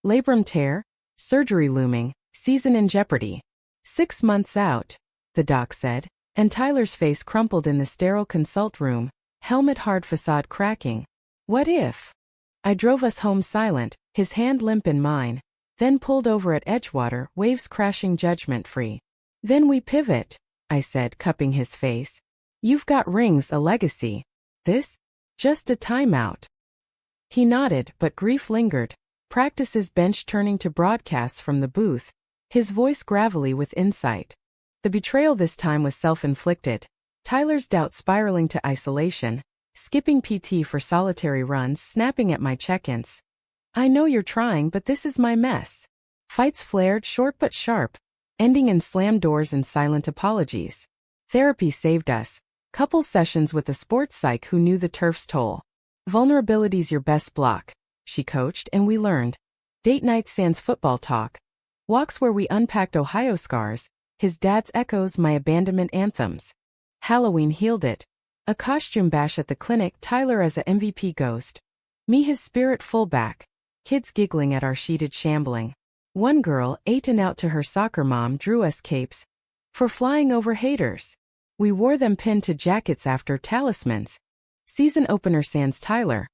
Labrum tear, surgery looming, season in jeopardy. 6 months out, the doc said, and Tyler's face crumpled in the sterile consult room, helmet hard facade cracking. What if? I drove us home silent, his hand limp in mine, then pulled over at Edgewater, waves crashing judgment-free. Then we pivot, I said, cupping his face. You've got rings, a legacy. This? Just a timeout. He nodded, but grief lingered. Practice's bench turning to broadcasts from the booth, his voice gravelly with insight. The betrayal this time was self-inflicted. Tyler's doubt spiraling to isolation, skipping PT for solitary runs, snapping at my check-ins. I know you're trying, but this is my mess. Fights flared, short but sharp, ending in slammed doors and silent apologies. Therapy saved us. Couple sessions with a sports psych who knew the turf's toll. Vulnerability's your best block, she coached, and we learned. Date nights sans football talk. Walks where we unpacked Ohio scars, his dad's echoes, my abandonment anthems. Halloween healed it. A costume bash at the clinic, Tyler as a MVP ghost. Me his spirit fullback. Kids giggling at our sheeted shambling. One girl, 8 and out to her soccer mom, drew us capes. For flying over haters. We wore them pinned to jackets after talismans. Season opener sans Tyler.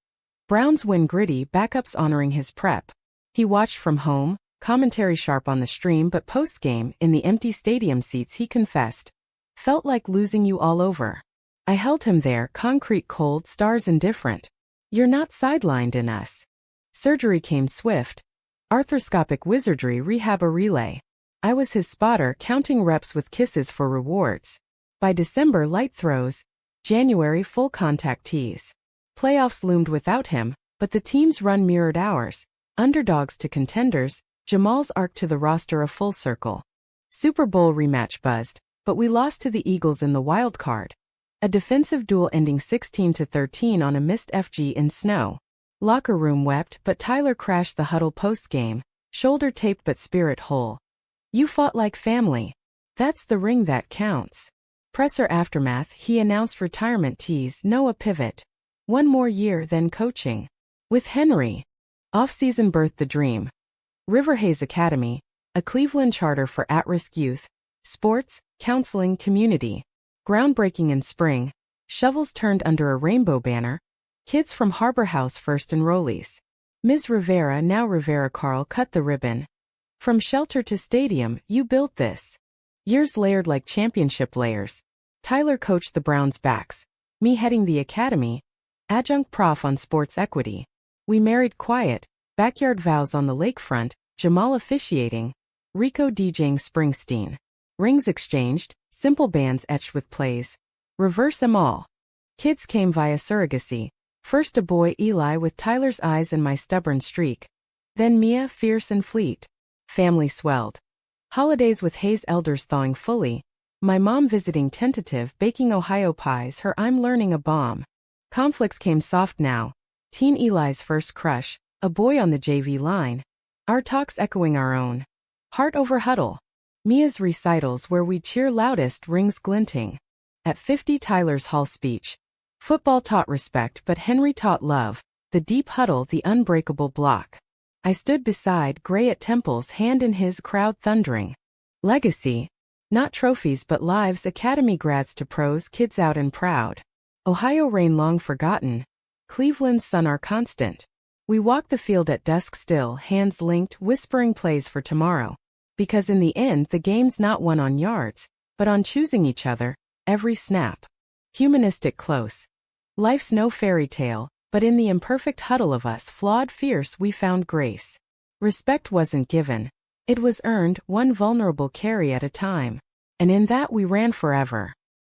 Browns win gritty, backups honoring his prep. He watched from home, commentary sharp on the stream, but post-game, in the empty stadium seats, he confessed. Felt like losing you all over. I held him there, concrete cold, stars indifferent. You're not sidelined in us. Surgery came swift. Arthroscopic wizardry, rehab a relay. I was his spotter, counting reps with kisses for rewards. By December, light throws. January, full contact tees. Playoffs loomed without him, but the team's run mirrored ours. Underdogs to contenders, Jamal's arc to the roster a full circle. Super Bowl rematch buzzed, but we lost to the Eagles in the wild card. A defensive duel ending 16-13 on a missed FG in snow. Locker room wept, but Tyler crashed the huddle post-game, shoulder taped but spirit whole. You fought like family. That's the ring that counts. Presser aftermath, he announced retirement tease, no a pivot. One more year, then coaching. With Henry. Off-season birthed the dream. Riverhaze Academy, a Cleveland charter for at-risk youth. Sports, counseling, community. Groundbreaking in spring. Shovels turned under a rainbow banner. Kids from Harbor House first enrollees. Ms. Rivera, now Rivera Carl, cut the ribbon. From shelter to stadium, you built this. Years layered like championship layers. Tyler coached the Browns' backs. Me heading the academy. Adjunct prof on sports equity. We married quiet. Backyard vows on the lakefront. Jamal officiating. Rico DJing Springsteen. Rings exchanged. Simple bands etched with plays. Reverse them all. Kids came via surrogacy. First a boy, Eli, with Tyler's eyes and my stubborn streak. Then Mia, fierce and fleet. Family swelled. Holidays with Hayes elders thawing fully. My mom visiting tentative, baking Ohio pies, her I'm learning a bomb. Conflicts came soft now. Teen Eli's first crush, a boy on the JV line. Our talks echoing our own. Heart over huddle. Mia's recitals where we cheer loudest, rings glinting. At 50, Tyler's hall speech. Football taught respect, but Henry taught love. The deep huddle, the unbreakable block. I stood beside, gray at temples, hand in his, crowd thundering. Legacy. Not trophies but lives, academy grads to pros, kids out and proud. Ohio rain long forgotten. Cleveland's sun our constant. We walk the field at dusk still, hands linked, whispering plays for tomorrow. Because in the end, the game's not won on yards, but on choosing each other, every snap. Humanistic close. Life's no fairy tale, but in the imperfect huddle of us, flawed, fierce, we found grace. Respect wasn't given. It was earned, one vulnerable carry at a time. And in that we ran forever.